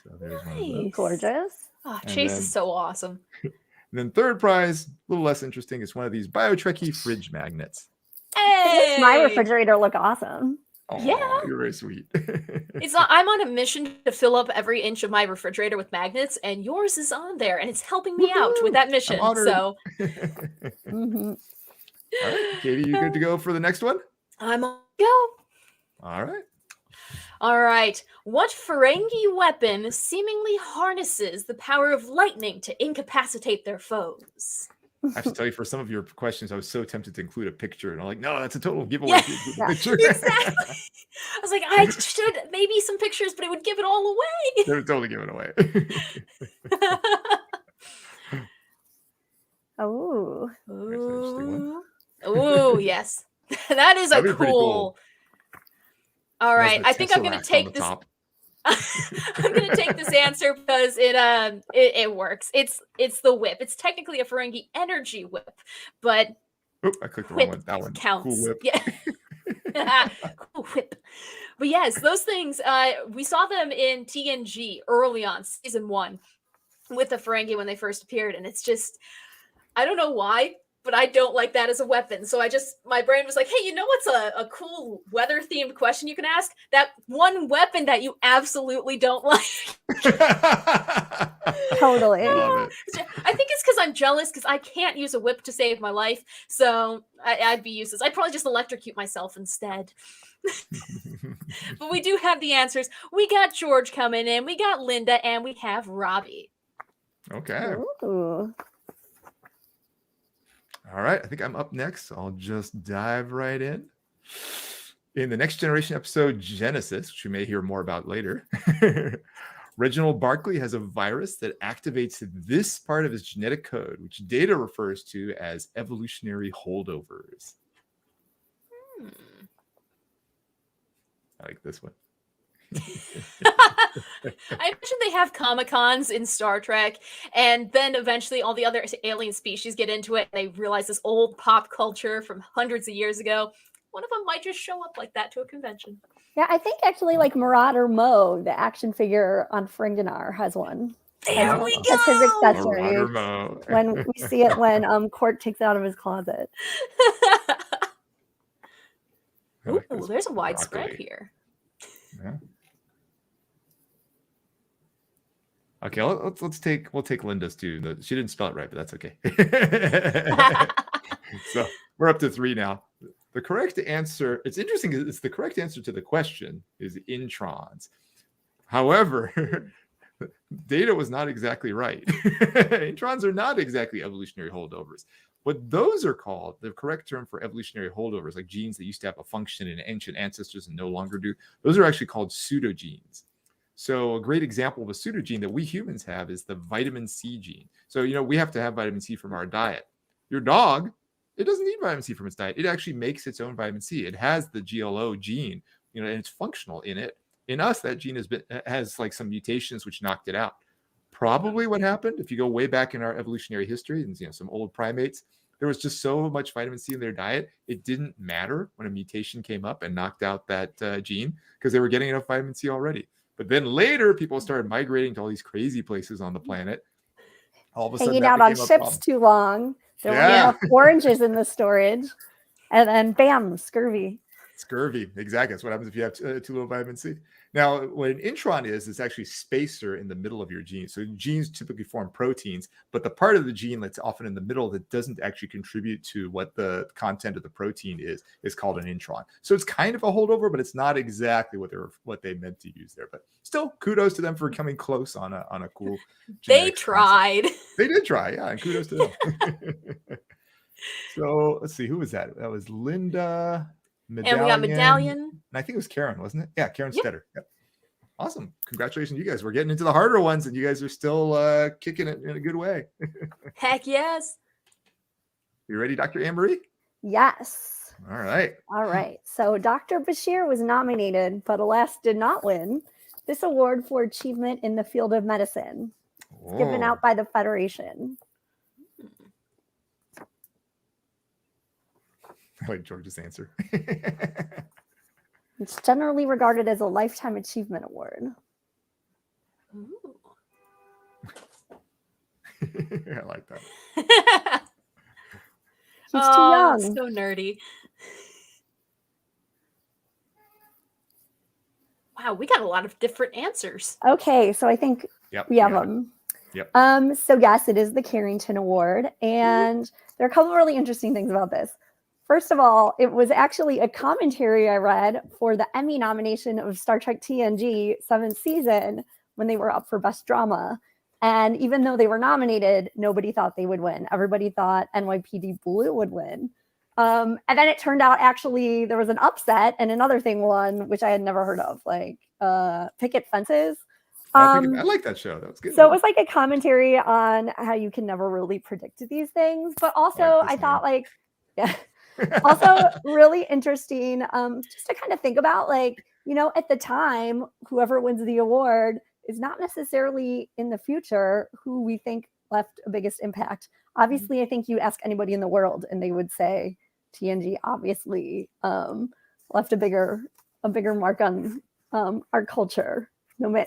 S1: So there's one of those.
S3: Nice.
S2: Gorgeous.
S3: Oh,
S1: And
S3: Chase
S1: then-
S3: is so awesome.
S1: And then third prize, a little less interesting, is one of these BioTrekkie fridge magnets.
S3: Hey,
S2: My refrigerator look awesome.
S1: Oh,
S3: Yeah.
S1: you're very sweet.
S3: I'm on a mission to fill up every inch of my refrigerator with magnets, and yours is on there, and it's helping me out with that mission.
S1: honored.
S3: So
S2: Mhm.
S1: All right, Katie, you good to go for the next one?
S3: I'm on go.
S1: All right.
S3: All right. What Ferengi weapon seemingly harnesses the power of lightning to incapacitate their foes?
S1: I have to tell you, for some of your questions, I was so tempted to include a picture, and I'm like, no, that's a total giveaway. If you include the
S2: Yeah.
S1: picture.
S3: Exactly. I was like, I should maybe some pictures, but it would give it all away.
S1: They're totally giving it away.
S2: Oh.
S1: There's an interesting one.
S3: Ooh, yes. That is a
S1: That'd be pretty
S3: cool.
S1: cool.
S3: All
S1: Has
S3: right.
S1: the
S3: I think I'm going
S1: Tesseract
S3: to
S1: on
S3: take
S1: the
S3: this.
S1: top.
S3: I'm going to take this answer because it works. It's the whip. It's technically a Ferengi energy whip, but
S1: Oop, I clicked the
S3: whip
S1: wrong one. That one.
S3: counts.
S1: Cool whip.
S3: Yeah. Cool whip. But yes, those things, we saw them in TNG early on, season 1, with the Ferengi when they first appeared, and it's just, I don't know why, but I don't like that as a weapon. So my brain was like, hey, you know what's a cool weather-themed question you can ask? That one weapon that you absolutely don't like.
S2: Totally.
S1: Love it.
S3: I think it's because I'm jealous because I can't use a whip to save my life. So I'd be useless. I'd probably just electrocute myself instead. But we do have the answers. We got George coming in. We got Linda, and we have Robbie.
S1: Okay.
S2: Ooh.
S1: All right. I think I'm up next. I'll just dive right in. In the Next Generation episode Genesis, which you may hear more about later, Reginald Barclay has a virus that activates this part of his genetic code, which Data refers to as evolutionary holdovers. I like this one.
S3: I imagine they have Comic-Cons in Star Trek, and then eventually all the other alien species get into it, and they realize this old pop culture from hundreds of years ago. One of them might just show up like that to a convention.
S2: Yeah, I think actually like Marauder Mo, the action figure on Ferenginar, has one.
S3: There we go.
S2: That's his accessory.
S1: Marauder Mo.
S2: When we see it when Court takes it out of his closet.
S1: I like
S3: Ooh,
S1: this
S3: there's a wide spread
S1: broccoli.
S3: here.
S1: Yeah. Okay, we'll take Linda's too. She didn't spell it right, but that's okay. So we're up to 3 now. The correct answer, it's interesting, it's the correct answer to the question is introns. However, Data was not exactly right. Introns are not exactly evolutionary holdovers. What those are called, the correct term for evolutionary holdovers, like genes that used to have a function in ancient ancestors and no longer do, those are actually called pseudogenes. So a great example of a pseudogene that we humans have is the vitamin C gene. So, we have to have vitamin C from our diet. Your dog, it doesn't need vitamin C from its diet. It actually makes its own vitamin C. It has the GLO gene, and it's functional in it. In us, that gene has like some mutations which knocked it out. Probably what happened, if you go way back in our evolutionary history and some old primates, there was just so much vitamin C in their diet, it didn't matter when a mutation came up and knocked out that gene because they were getting enough vitamin C already. But then later, people started migrating to all these crazy places on the planet. All of a sudden,
S2: Hanging
S1: that
S2: out on
S1: became a
S2: ships
S1: problem.
S2: too long. There weren't enough oranges in the storage. And then bam, scurvy.
S1: Scurvy, exactly. That's what happens if you have too little vitamin C. Now, what an intron is, it's actually spacer in the middle of your gene. So genes typically form proteins, but the part of the gene that's often in the middle that doesn't actually contribute to what the content of the protein is called an intron. So it's kind of a holdover, but it's not exactly what they meant to use there. But still, kudos to them for coming close on a cool.
S3: They tried.
S1: Concept. They did try, yeah, and kudos to them. So let's see, who was that? That was Linda. Medallion.
S3: And we got Medallion.
S1: And I think it was Karen, wasn't it? Yeah, Karen Stetter. Yep. Awesome. Congratulations, you guys. We're getting into the harder ones, and you guys are still kicking it in a good way.
S3: Heck yes.
S1: You ready, Dr. Ann Marie?
S2: Yes.
S1: All right.
S2: All right. So Dr. Bashir was nominated, but alas did not win this award for achievement in the field of medicine. It's given out by the Federation.
S1: I like George's answer.
S2: It's generally regarded as a lifetime achievement award.
S3: Ooh.
S1: I like that.
S2: He's too young.
S3: So nerdy. Wow, we got a lot of different answers.
S2: Okay, so I think we have them.
S1: Yep.
S2: So yes, it is the Carrington Award, and there are a couple of really interesting things about this. First of all, it was actually a commentary I read for the Emmy nomination of Star Trek TNG 7th season when they were up for Best Drama. And even though they were nominated, nobody thought they would win. Everybody thought NYPD Blue would win. And then it turned out actually there was an upset and another thing won, which I had never heard of, like Picket Fences.
S1: I like that show. That was good.
S2: So it was like a commentary on how you can never really predict these things. But also I thought also really interesting just to kind of think about, like, you know, at the time, whoever wins the award is not necessarily in the future who we think left a biggest impact. Obviously, I think you ask anybody in the world and they would say TNG obviously left a bigger mark on our culture,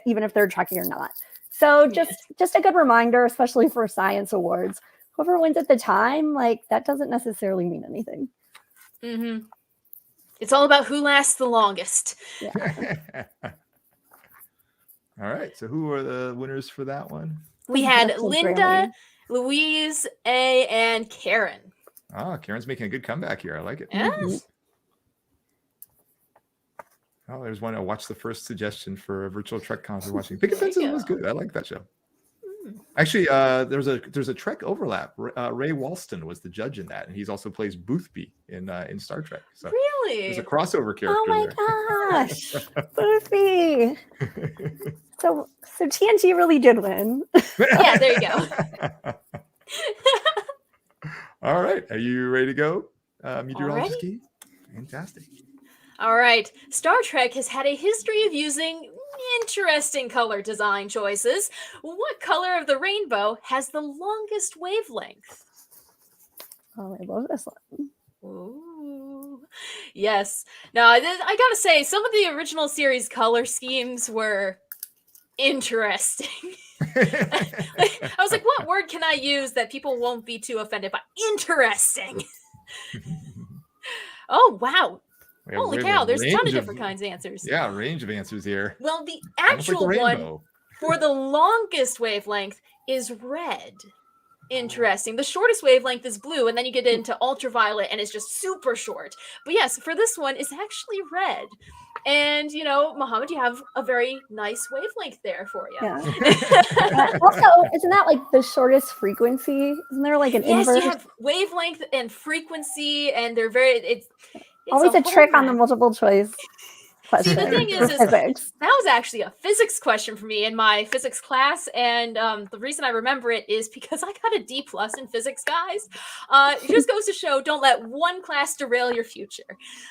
S2: even if they're Trekkie or not. So just a good reminder, especially for science awards. Whoever wins at the time, like, that doesn't necessarily mean anything.
S3: Mm-hmm. It's all about who lasts the longest.
S2: Yeah.
S1: All right. So who are the winners for that one?
S3: We had
S2: That's
S3: Linda, Louise, A, and Karen.
S1: Ah, Karen's making a good comeback here. I like it.
S3: Yes.
S1: Oh, there's one. I watched the first suggestion for a virtual Trek con we're watching. Picket Fences was good. I like that show. Actually, there's a Trek overlap. Ray Walston was the judge in that, and he's also plays Boothby in Star Trek. So
S3: really?
S1: there's a crossover character.
S2: Oh my
S1: there.
S2: gosh, Boothby. So TNG really did win.
S3: Yeah, there you go.
S1: All right, are you ready to go, meteorologist Key? Fantastic.
S3: All right. Star Trek has had a history of using interesting color design choices. What color of the rainbow has the longest wavelength?
S2: Oh, I love this one.
S3: Ooh. Yes. Now, I gotta say, some of the original series color schemes were interesting. I was like, what word can I use that people won't be too offended by? Interesting. Oh, wow. Holy cow, there's a ton of different kinds of answers.
S1: Yeah, range of answers here.
S3: Well, the actual one for the longest wavelength is red. Interesting. The shortest wavelength is blue, and then you get into ultraviolet, and it's just super short. But yes, for this one, it's actually red. And, you know, Mohamed, you have a very nice wavelength there for you.
S2: Yeah. Also, isn't that like the shortest frequency? Isn't there like an inverse?
S3: Yes, you have wavelength and frequency, and they're very... It's
S2: always a trick on the multiple choice question.
S3: See, the thing is
S2: physics.
S3: That was actually a physics question for me in my physics class, and the reason I remember it is because I got a D+ in physics, guys. It just goes to show, don't let one class derail your future.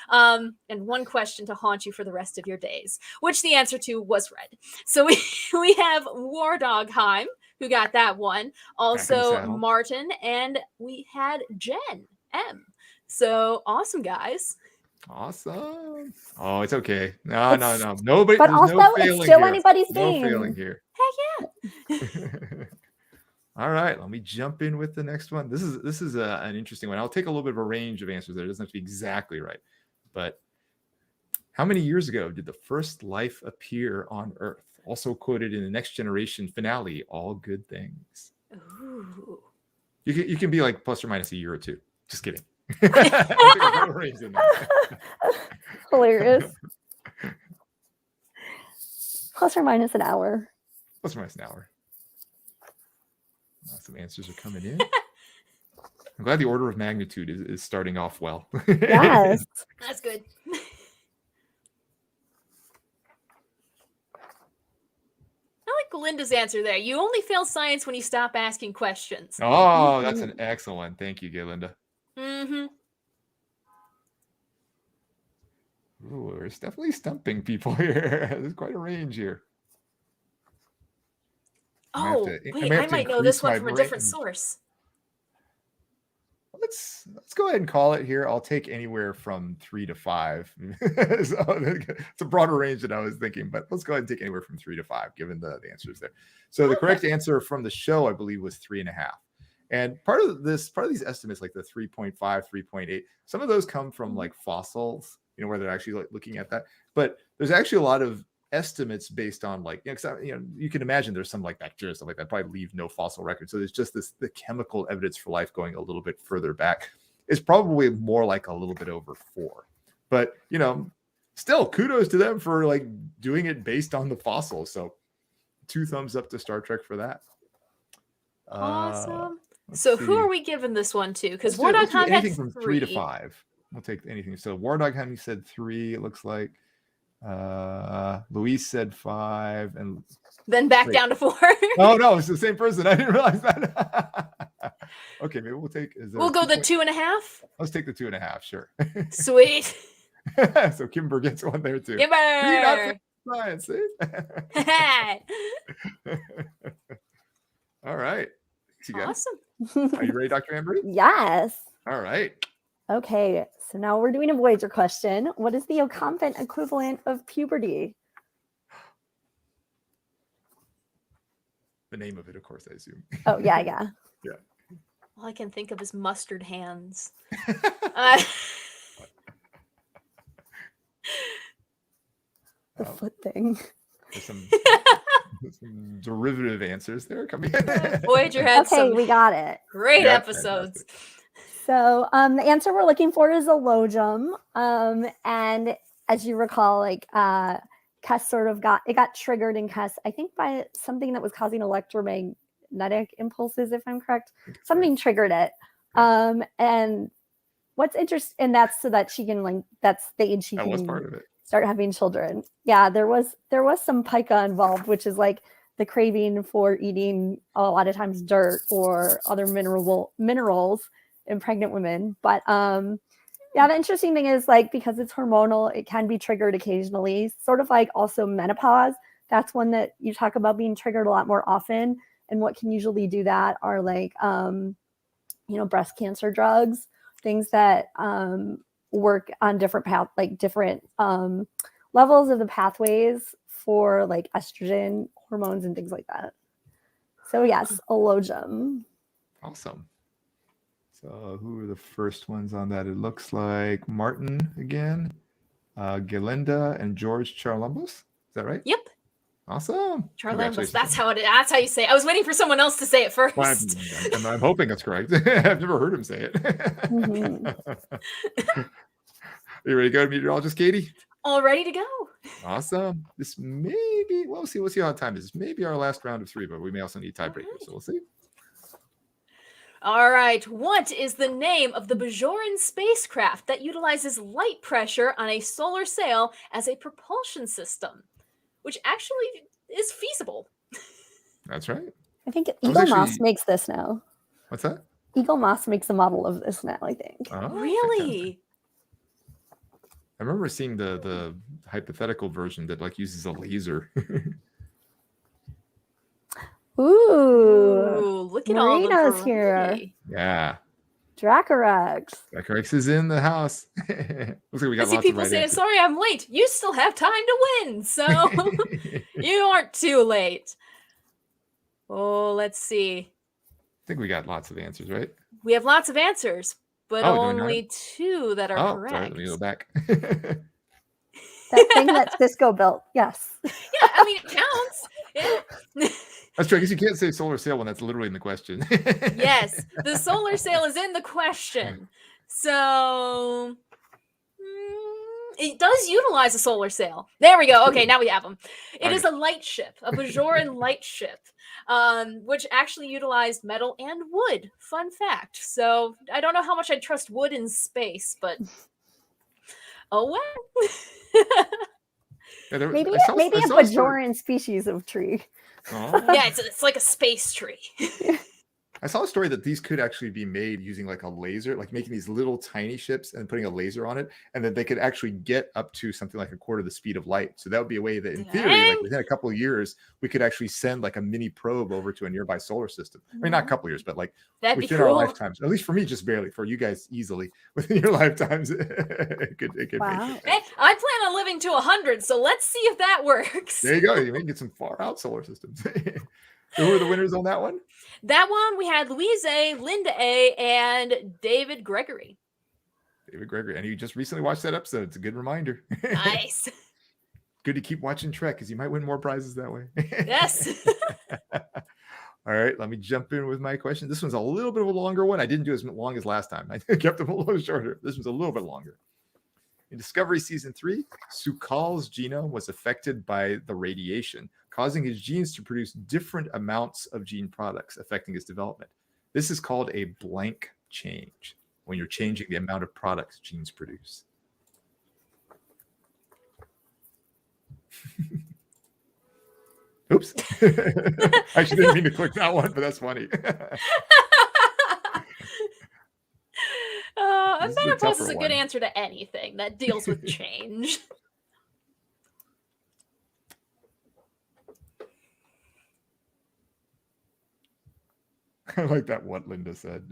S3: And one question to haunt you for the rest of your days, which the answer to was red. So we have War Dogheim, who got that one. Also Martin, and we had Jen M. So awesome, guys.
S1: Awesome. Oh, it's okay. No. Nobody.
S2: But
S1: There's
S2: also,
S1: no
S2: it's
S1: failing
S2: still
S1: here.
S2: anybody's
S1: No
S2: game.
S1: failing here.
S3: Heck yeah.
S1: All right, let me jump in with the next one. This is an interesting one. I'll take a little bit of a range of answers there. It doesn't have to be exactly right. But how many years ago did the first life appear on Earth? Also quoted in the Next Generation finale, All Good Things.
S3: Ooh.
S1: You can be like plus or minus a year or two. Just kidding.
S2: Hilarious. Plus or minus an hour.
S1: Plus or minus an hour. Some answers are coming in. I'm glad the order of magnitude is starting off well.
S2: Yes.
S3: That's good. I like Linda's answer there. You only fail science when you stop asking questions.
S1: Oh, that's an excellent one. Thank you, Galinda.
S3: Mm-hmm.
S1: Ooh, it's definitely stumping people here. There's quite a range here.
S3: Oh, wait, I might know this one from a different source.
S1: Let's go ahead and call it here. I'll take anywhere from 3 to 5. So it's a broader range than I was thinking, but let's go ahead and take anywhere from 3 to 5, given the answers there. So the correct answer from the show, I believe, was 3.5. And part of these estimates, like the 3.5, 3.8, some of those come from like fossils, where they're actually like looking at that. But there's actually a lot of estimates based on like, you can imagine there's some like bacteria, stuff like that, probably leave no fossil record. So there's just the chemical evidence for life going a little bit further back. It's probably more like a little bit over 4. But, still kudos to them for like doing it based on the fossils. So 2 thumbs up to Star Trek for that.
S3: Awesome. So who are we giving this one to? Because War
S1: Let's
S3: Dog
S1: do
S3: had
S1: anything from 3 to 5. We'll take anything. So War Dog Honey said 3, it looks like. Louise said 5, and
S3: then back down to 4.
S1: Oh no, it's the same person. I didn't realize that. Okay, maybe we'll take.
S3: We'll go the 2.5.
S1: Let's take the 2.5. Sure.
S3: Sweet.
S1: So Kimber gets one there too.
S3: Kimber.
S1: Science, see? All right.
S3: Awesome.
S1: Are you ready, Dr. Ann Marie?
S2: Yes.
S1: All right.
S2: Okay, so now we're doing a Voyager question. What is the Ocampan equivalent of puberty?
S1: The name of it, of course, I assume.
S2: Oh, yeah.
S1: Yeah.
S3: All I can think of is mustard hands.
S2: The foot thing.
S1: There's some derivative answers there coming in.
S3: Voyager had some
S2: we got it.
S3: Great episodes.
S2: Fantastic. So the answer we're looking for is a logum. And as you recall, like Kes sort of got triggered in Kes, I think by something that was causing electromagnetic impulses, if I'm correct. Something triggered it. And what's interesting, and that's so that she can that's the age she can
S1: part of it.
S2: Start having children. Yeah, there was some pica involved, which is like the craving for eating a lot of times dirt or other minerals in pregnant women. But yeah, the interesting thing is like because it's hormonal, it can be triggered occasionally, sort of like also menopause. That's one that you talk about being triggered a lot more often. And what can usually do that are like breast cancer drugs, things that work on different different levels of the pathways for like estrogen hormones and things like that. So yes, a logum.
S1: Awesome. So who are the first ones on that? It looks like Martin again, Galinda, and George Charlumbus. Is that right?
S3: Yep.
S1: Awesome.
S3: Charlumbus. That's how you say it. I was waiting for someone else to say it first.
S1: Well, I'm hoping that's correct. I've never heard him say it.
S2: Mm-hmm.
S1: Are you ready to go, meteorologist Katie?
S3: All ready to go.
S1: Awesome. This may be, we'll see how time is. This may be our last round of 3, but we may also need tiebreakers, so we'll see.
S3: All right. What is the name of the Bajoran spacecraft that utilizes light pressure on a solar sail as a propulsion system, which actually is feasible?
S1: That's right.
S2: I think Eagle Moss makes this now.
S1: What's that?
S2: Eagle Moss makes a model of this now, I think.
S1: Oh,
S3: really?
S1: Fantastic. I remember seeing the hypothetical version that like uses a laser.
S2: Ooh,
S3: look at all the
S2: here.
S1: Yeah.
S2: Dracorex.
S1: Dracorex is in the house. Looks like we
S3: I
S1: got
S3: see
S1: lots
S3: people
S1: of right
S3: saying,
S1: answers.
S3: sorry, I'm late. You still have time to win. So you aren't too late. Oh, let's see.
S1: I think we got lots of answers, right?
S3: We have lots of answers, but
S1: Oh, do we not?
S3: only 2 that are correct.
S1: Sorry, let me go back.
S2: That thing that Cisco built. Yes.
S3: Yeah, I mean, it counts. Yeah.
S1: That's true. I guess you can't say solar sail when that's literally in the question.
S3: Yes, the solar sail is in the question. So it does utilize a solar sail. There we go. Okay, now we have them. It is a light ship, a Bajoran light ship, which actually utilized metal and wood. Fun fact. So I don't know how much I trust wood in space, but oh well.
S1: Yeah,
S2: Maybe a
S1: I saw a story-
S2: Bajoran species of tree.
S1: Oh.
S3: Yeah, it's like a space tree.
S1: I saw a story that these could actually be made using like a laser, like making these little tiny ships and putting a laser on it, and then they could actually get up to something like a quarter the speed of light. So that would be a way that, in theory, like within a couple of years, we could actually send like a mini probe over to a nearby solar system. I mean, not a couple of years, but like
S3: That'd be
S1: within
S3: cool.
S1: our lifetimes. At least for me, just barely. For you guys, easily within your lifetimes, it could
S2: Wow.
S1: make it.
S3: Hey, I plan on living to 100, so let's see if that works.
S1: There you go. You may get some far out solar systems. So who are the winners on that one?
S3: That one, we had Louise A, Linda A, and David Gregory.
S1: David Gregory. And you just recently watched that episode. It's a good reminder.
S3: Nice.
S1: Good to keep watching Trek because you might win more prizes that way.
S3: Yes.
S1: All right, let me jump in with my question. This one's a little bit of a longer one. I didn't do as long as last time. I kept them a little shorter. This one's a little bit longer. In Discovery Season 3, Su'Kal's genome was affected by the radiation, causing his genes to produce different amounts of gene products, affecting his development. This is called a blank change, when you're changing the amount of products genes produce. Oops. I actually didn't mean to click that one, but that's funny.
S3: Menopause is a good answer to anything that deals with change.
S1: I like that, what Linda said.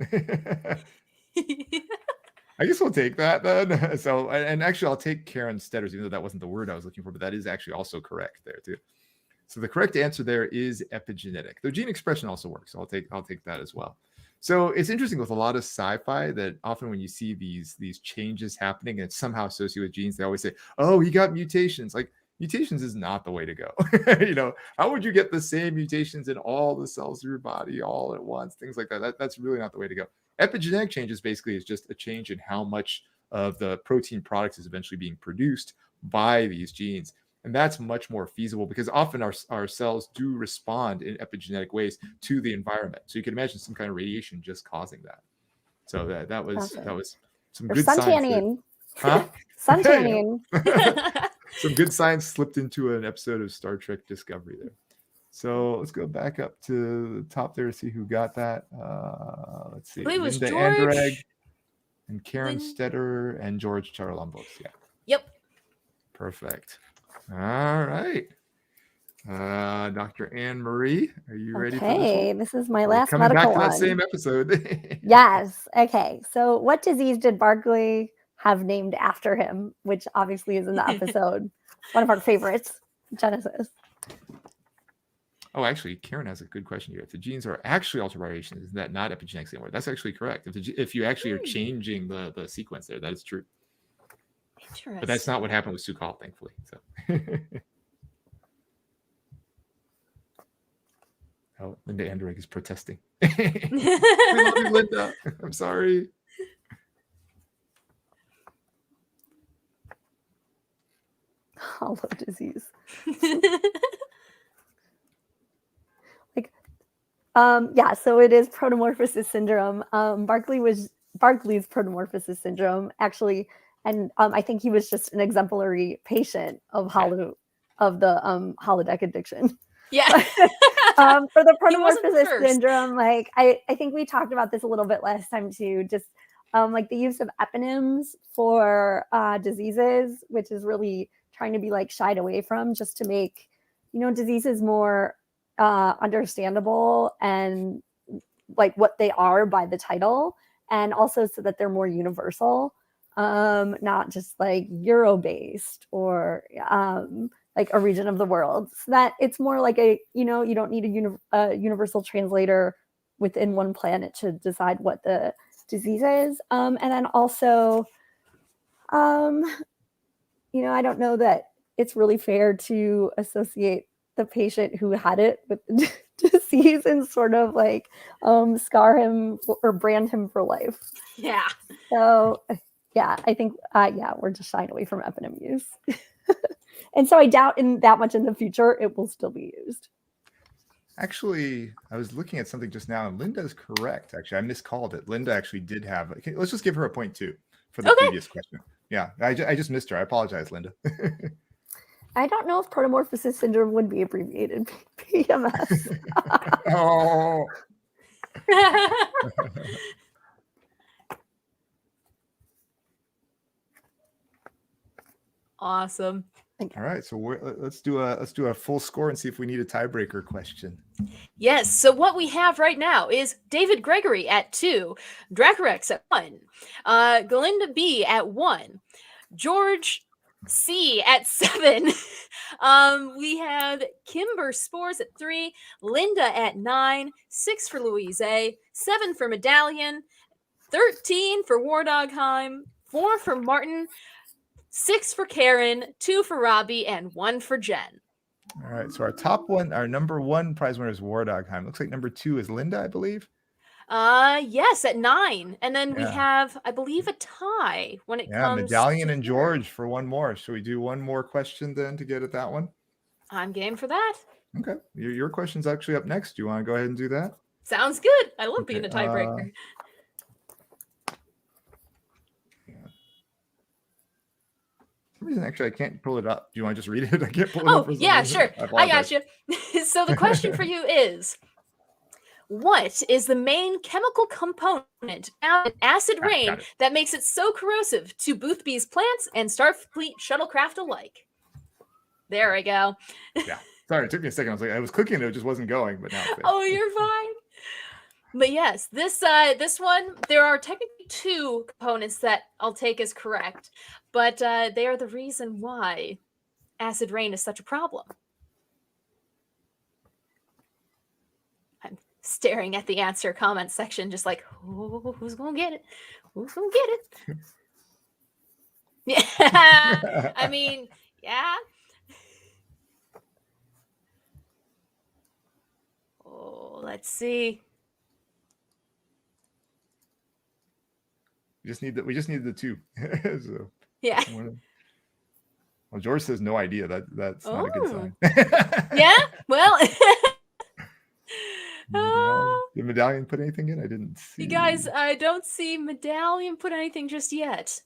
S1: I guess we'll take that then. So, and actually, I'll take Karen Stetter's, even though that wasn't the word I was looking for, but that is actually also correct there too. So the correct answer there is epigenetic. Though gene expression also works, so I'll take that as well. So it's interesting with a lot of sci-fi that often when you see these changes happening and it's somehow associated with genes, they always say, "Oh, he got mutations." Like mutations is not the way to go. You know, how would you get the same mutations in all the cells of your body all at once? Things like that. That's really not the way to go. Epigenetic changes basically is just a change in how much of the protein products is eventually being produced by these genes. And that's much more feasible because often our cells do respond in epigenetic ways to the environment. So you can imagine some kind of radiation just causing that. So that was some good science. Huh?
S2: Suntanning.
S1: Some good science slipped into an episode of Star Trek Discovery there. So let's go back up to the top there to see who got that. Let's see.
S3: It was
S1: Linda
S3: George
S1: Anderegg and Karen Stetter and George Charalambos. Yeah.
S3: Yep.
S1: Perfect. All right. Dr. Ann Marie, are you ready for this one?
S2: Okay, this is my last
S1: coming
S2: medical
S1: back to
S2: one.
S1: that same episode.
S2: Yes. Okay. So what disease did Barclay have named after him, which obviously is in the episode? One of our favorites, Genesis.
S1: Oh, actually, Karen has a good question here. If the genes are actually altered by radiation, is that not epigenetics anymore? That's actually correct. If you actually are changing the sequence there, that is true.
S3: Interesting.
S1: But that's not what happened with Su'Kal, thankfully. So. Oh, Linda Anderegg is protesting. We love you, Linda. I'm sorry.
S2: Hollow disease. Yeah, so it is protomorphosis syndrome. Barclay's protomorphosis syndrome actually, and I think he was just an exemplary patient of the holodeck addiction.
S3: Yeah.
S2: For the
S3: He wasn't
S2: protomorphosis
S3: first.
S2: syndrome, like I think we talked about this a little bit last time too, just like the use of eponyms for diseases, which is really trying to be like shied away from, just to make, diseases more understandable and like what they are by the title. and also so that they're more universal, not just like Euro-based or like a region of the world, so that it's more like a, you don't need a universal translator within one planet to decide what the disease is. And then also, I don't know that it's really fair to associate the patient who had it with the disease and sort of like scar him or brand him for life.
S3: Yeah.
S2: So yeah, I think we're just shying away from eponym use. And so I doubt that much in the future it will still be used.
S1: Actually, I was looking at something just now, and Linda's correct. Actually, I miscalled it. Linda actually did have. Let's just give her a point too for the previous question. Yeah, I just missed her. I apologize, Linda.
S2: I don't know if protomorphosis syndrome would be abbreviated PMS.
S1: Oh.
S3: Awesome.
S1: All right, so let's do a full score and see if we need a tiebreaker question.
S3: Yes. So what we have right now is David Gregory at 2, Dracorex at 1, Galinda B at 1, George C at 7. We have Kimber Spores at 3, Linda at 9, 6 for Louise A, 7 for Medallion, 13 for Wardogheim, 4 for Martin, 6 for Karen, 2 for Robbie, and 1 for Jen.
S1: All right, so our number 1 prize winner is Wardogheim. Looks like number 2 is Linda, I believe.
S3: Yes, at 9. And then we have, I believe, a tie when it comes
S1: Medallion
S3: to
S1: and George for 1 more. Should we do 1 more question then to get at that one?
S3: I'm game for that.
S1: Okay. Your question's actually up next. Do you want to go ahead and do that?
S3: Sounds good. I love being a tiebreaker.
S1: For some reason, actually, I can't pull it up. Do you want to just read it? I can't pull it up.
S3: Oh, yeah, sure. I got you. So the question for you is, what is the main chemical component found in acid rain that makes it so corrosive to Boothby's plants and Starfleet shuttlecraft alike? There we go.
S1: Yeah. Sorry, it took me a second. I was clicking and it just wasn't going, but now it's
S3: Oh, you're fine. But yes, this one, there are technically 2 components that I'll take as correct, but they are the reason why acid rain is such a problem. I'm staring at the answer comment section, just like, who's gonna get it? Who's gonna get it? Yeah, I mean, yeah. Oh, let's see.
S1: We just need the 2. So,
S3: yeah.
S1: Well, George says no idea. That's not a good sign.
S3: Yeah. Well.
S1: Did Medallion put anything in? I didn't see.
S3: You guys, I don't see Medallion put anything just yet.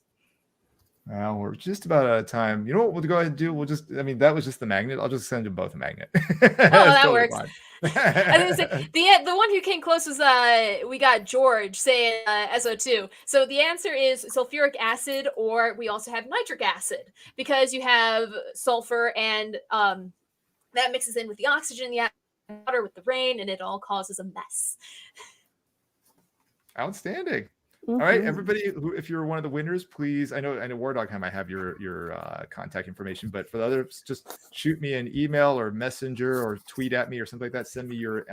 S1: Well, we're just about out of time. You know what we'll go ahead and do? That was just the magnet. I'll just send you both a magnet.
S3: That works. I was gonna say, the one who came close was we got George saying SO2. So the answer is sulfuric acid, or we also have nitric acid, because you have sulfur and that mixes in with the oxygen, the water with the rain, and it all causes a mess.
S1: Outstanding. All right, everybody, if you're one of the winners, please, I know Wardogheim, I have your contact information, but for the others, just shoot me an email or messenger or tweet at me or something like that. Send me your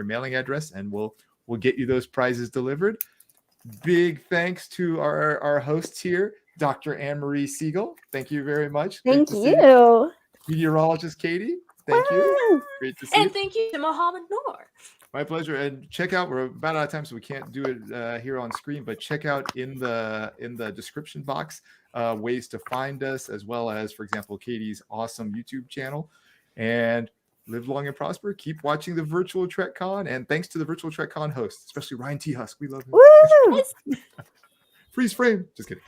S1: mailing address, and we'll get you those prizes delivered. Big thanks to our hosts here, Dr. Ann Marie Segal. Thank you very much.
S2: Thank you.
S1: Meteorologist Katie. Thank you. Great to see you.
S3: And thank you to Mohamed Noor.
S1: My pleasure. And check out, we're about out of time, so we can't do it here on screen, but check out in the description box ways to find us, as well as, for example, Katie's awesome YouTube channel. And live long and prosper. Keep watching the Virtual TrekCon. And thanks to the Virtual TrekCon hosts, especially Ryan T. Husk. We love him.
S2: Woo!
S1: Freeze frame. Just kidding.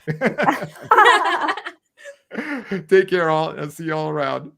S1: Take care, all. I'll see you all around.